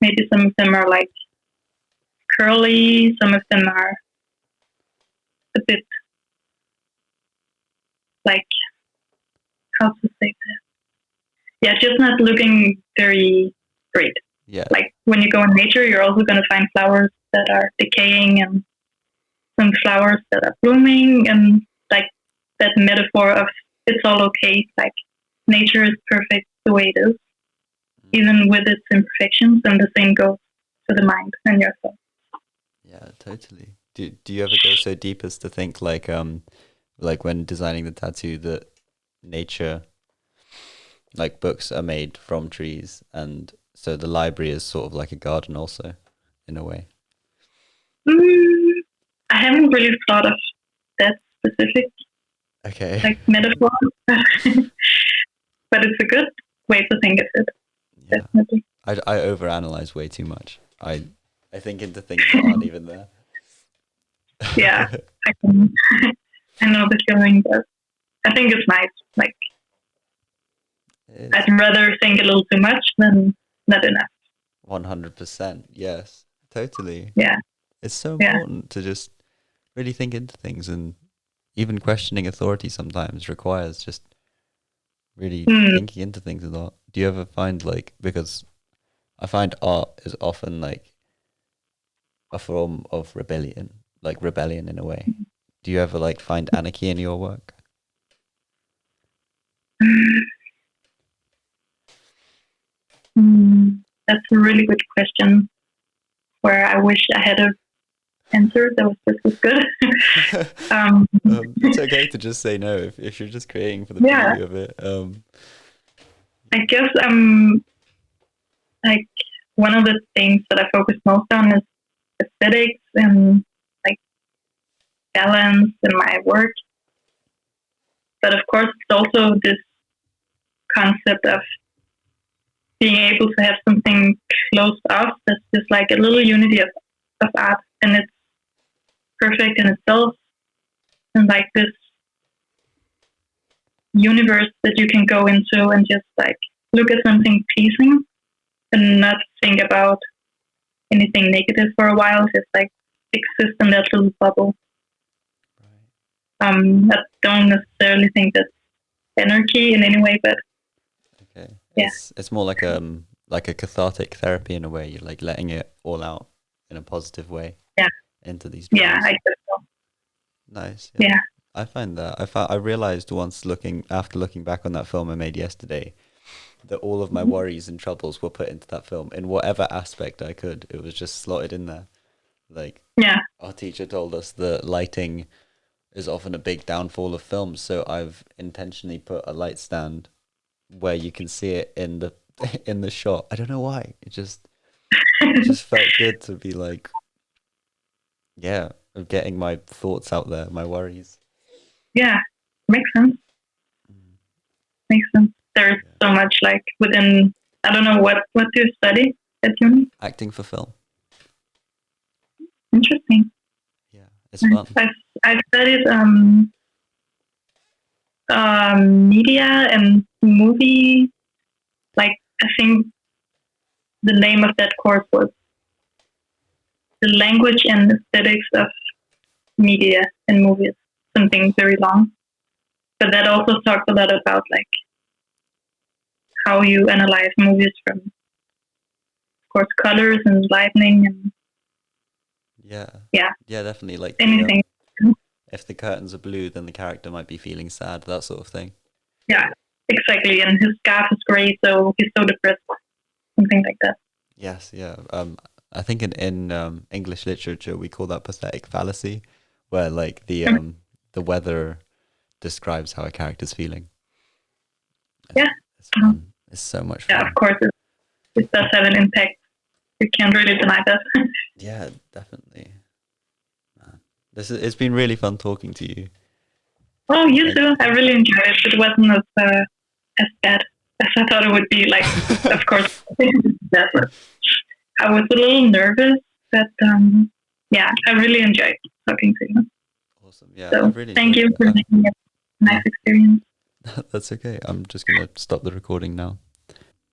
Speaker 2: Maybe some of them are like curly. Some of them are a bit like how to say that. Yeah, just not looking very great.
Speaker 1: Yeah,
Speaker 2: Like when you go in nature, you're also going to find flowers that are decaying and some flowers that are blooming, and like that metaphor of it's all okay. Like nature is perfect the way it is, even with its imperfections, and the same goes for the mind and your thoughts.
Speaker 1: yeah, totally. Do you ever go so deep as to think like when designing the tattoo that nature, like books are made from trees, and so the library is sort of like a garden also, in a way.
Speaker 2: Mm, I haven't really thought of that specific
Speaker 1: Okay.
Speaker 2: like metaphor, but it's a good way to think of it.
Speaker 1: Yeah.
Speaker 2: Definitely.
Speaker 1: I overanalyze way too much. I think into things that aren't even there.
Speaker 2: Yeah, I can. I know the feeling, but I think it's nice. Like
Speaker 1: It is
Speaker 2: I'd rather think a little too much than not enough.
Speaker 1: 100%. Yes, totally.
Speaker 2: Yeah,
Speaker 1: It's so
Speaker 2: yeah.
Speaker 1: important to just really think into things, and even questioning authority sometimes requires just really
Speaker 2: Mm,
Speaker 1: thinking into things a lot. Do you ever find like, because I find art is often like a form of rebellion, like rebellion in a way. Do you ever like find anarchy in your work?
Speaker 2: that's a really good question. Where I wish I had a answer that was just as good. um,
Speaker 1: It's okay to just say no if you're just creating for the
Speaker 2: yeah,
Speaker 1: beauty of it.
Speaker 2: I guess like one of the things that I focus most on is aesthetics and like balance in my work. But of course, it's also this concept of being able to have something closed off that's just like a little unity of art, and it's perfect in itself, and like this universe that you can go into and just like look at something pleasing and not think about anything negative for a while, just like exist in that little bubble.
Speaker 1: Right.
Speaker 2: I don't necessarily think that's anarchy in any way, but
Speaker 1: Okay.
Speaker 2: yeah,
Speaker 1: It's more like a cathartic therapy in a way. You're like letting it all out in a positive way
Speaker 2: yeah,
Speaker 1: into these
Speaker 2: yeah, I
Speaker 1: drawings.
Speaker 2: guess so.
Speaker 1: Nice. Yeah.
Speaker 2: Yeah.
Speaker 1: I find that I realized once looking back on that film I made yesterday that all of my
Speaker 2: Mhm.
Speaker 1: worries and troubles were put into that film in whatever aspect I could. It was just slotted in there. Like
Speaker 2: Yeah.
Speaker 1: our teacher told us that lighting is often a big downfall of films, so I've intentionally put a light stand where you can see it in the in the shot. I don't know why. It just felt good to be like, yeah, of getting my thoughts out there, my worries.
Speaker 2: Yeah. Makes sense.
Speaker 1: Mm,
Speaker 2: Makes sense. There's
Speaker 1: yeah.
Speaker 2: so much like within, I don't know what do you study at uni?
Speaker 1: Acting for film.
Speaker 2: Interesting.
Speaker 1: Yeah, it's fun.
Speaker 2: I've studied media and movie. Like I think the name of that course was the language and aesthetics of media and movies. Something very long, but that also talked a lot about like how you analyze movies from, of course, colors and lighting and
Speaker 1: Yeah.
Speaker 2: yeah,
Speaker 1: Yeah, definitely. Like the
Speaker 2: anything.
Speaker 1: if the curtains are blue, then the character might be feeling sad, that sort of thing.
Speaker 2: Yeah, exactly. And his scarf is gray, so he's so depressed. Something like that.
Speaker 1: Yes, yeah. I think in English literature we call that pathetic fallacy, where like the weather describes how a character's feeling. It's,
Speaker 2: Yeah,
Speaker 1: it's
Speaker 2: mhm.
Speaker 1: fun. It's so much
Speaker 2: Yeah. Of
Speaker 1: fun.
Speaker 2: course, it does have an impact. You can't really deny that.
Speaker 1: Yeah, definitely. Man. It's been really fun talking to you.
Speaker 2: Oh, you too. I really enjoyed it. It wasn't as bad as I thought it would be. Like, of course, that was, I was a little nervous, but yeah, I really enjoyed talking to you.
Speaker 1: Awesome. Yeah,
Speaker 2: So
Speaker 1: I've really
Speaker 2: thank
Speaker 1: enjoyed
Speaker 2: you
Speaker 1: it.
Speaker 2: for making it a nice experience.
Speaker 1: That's okay. I'm just gonna stop the recording now.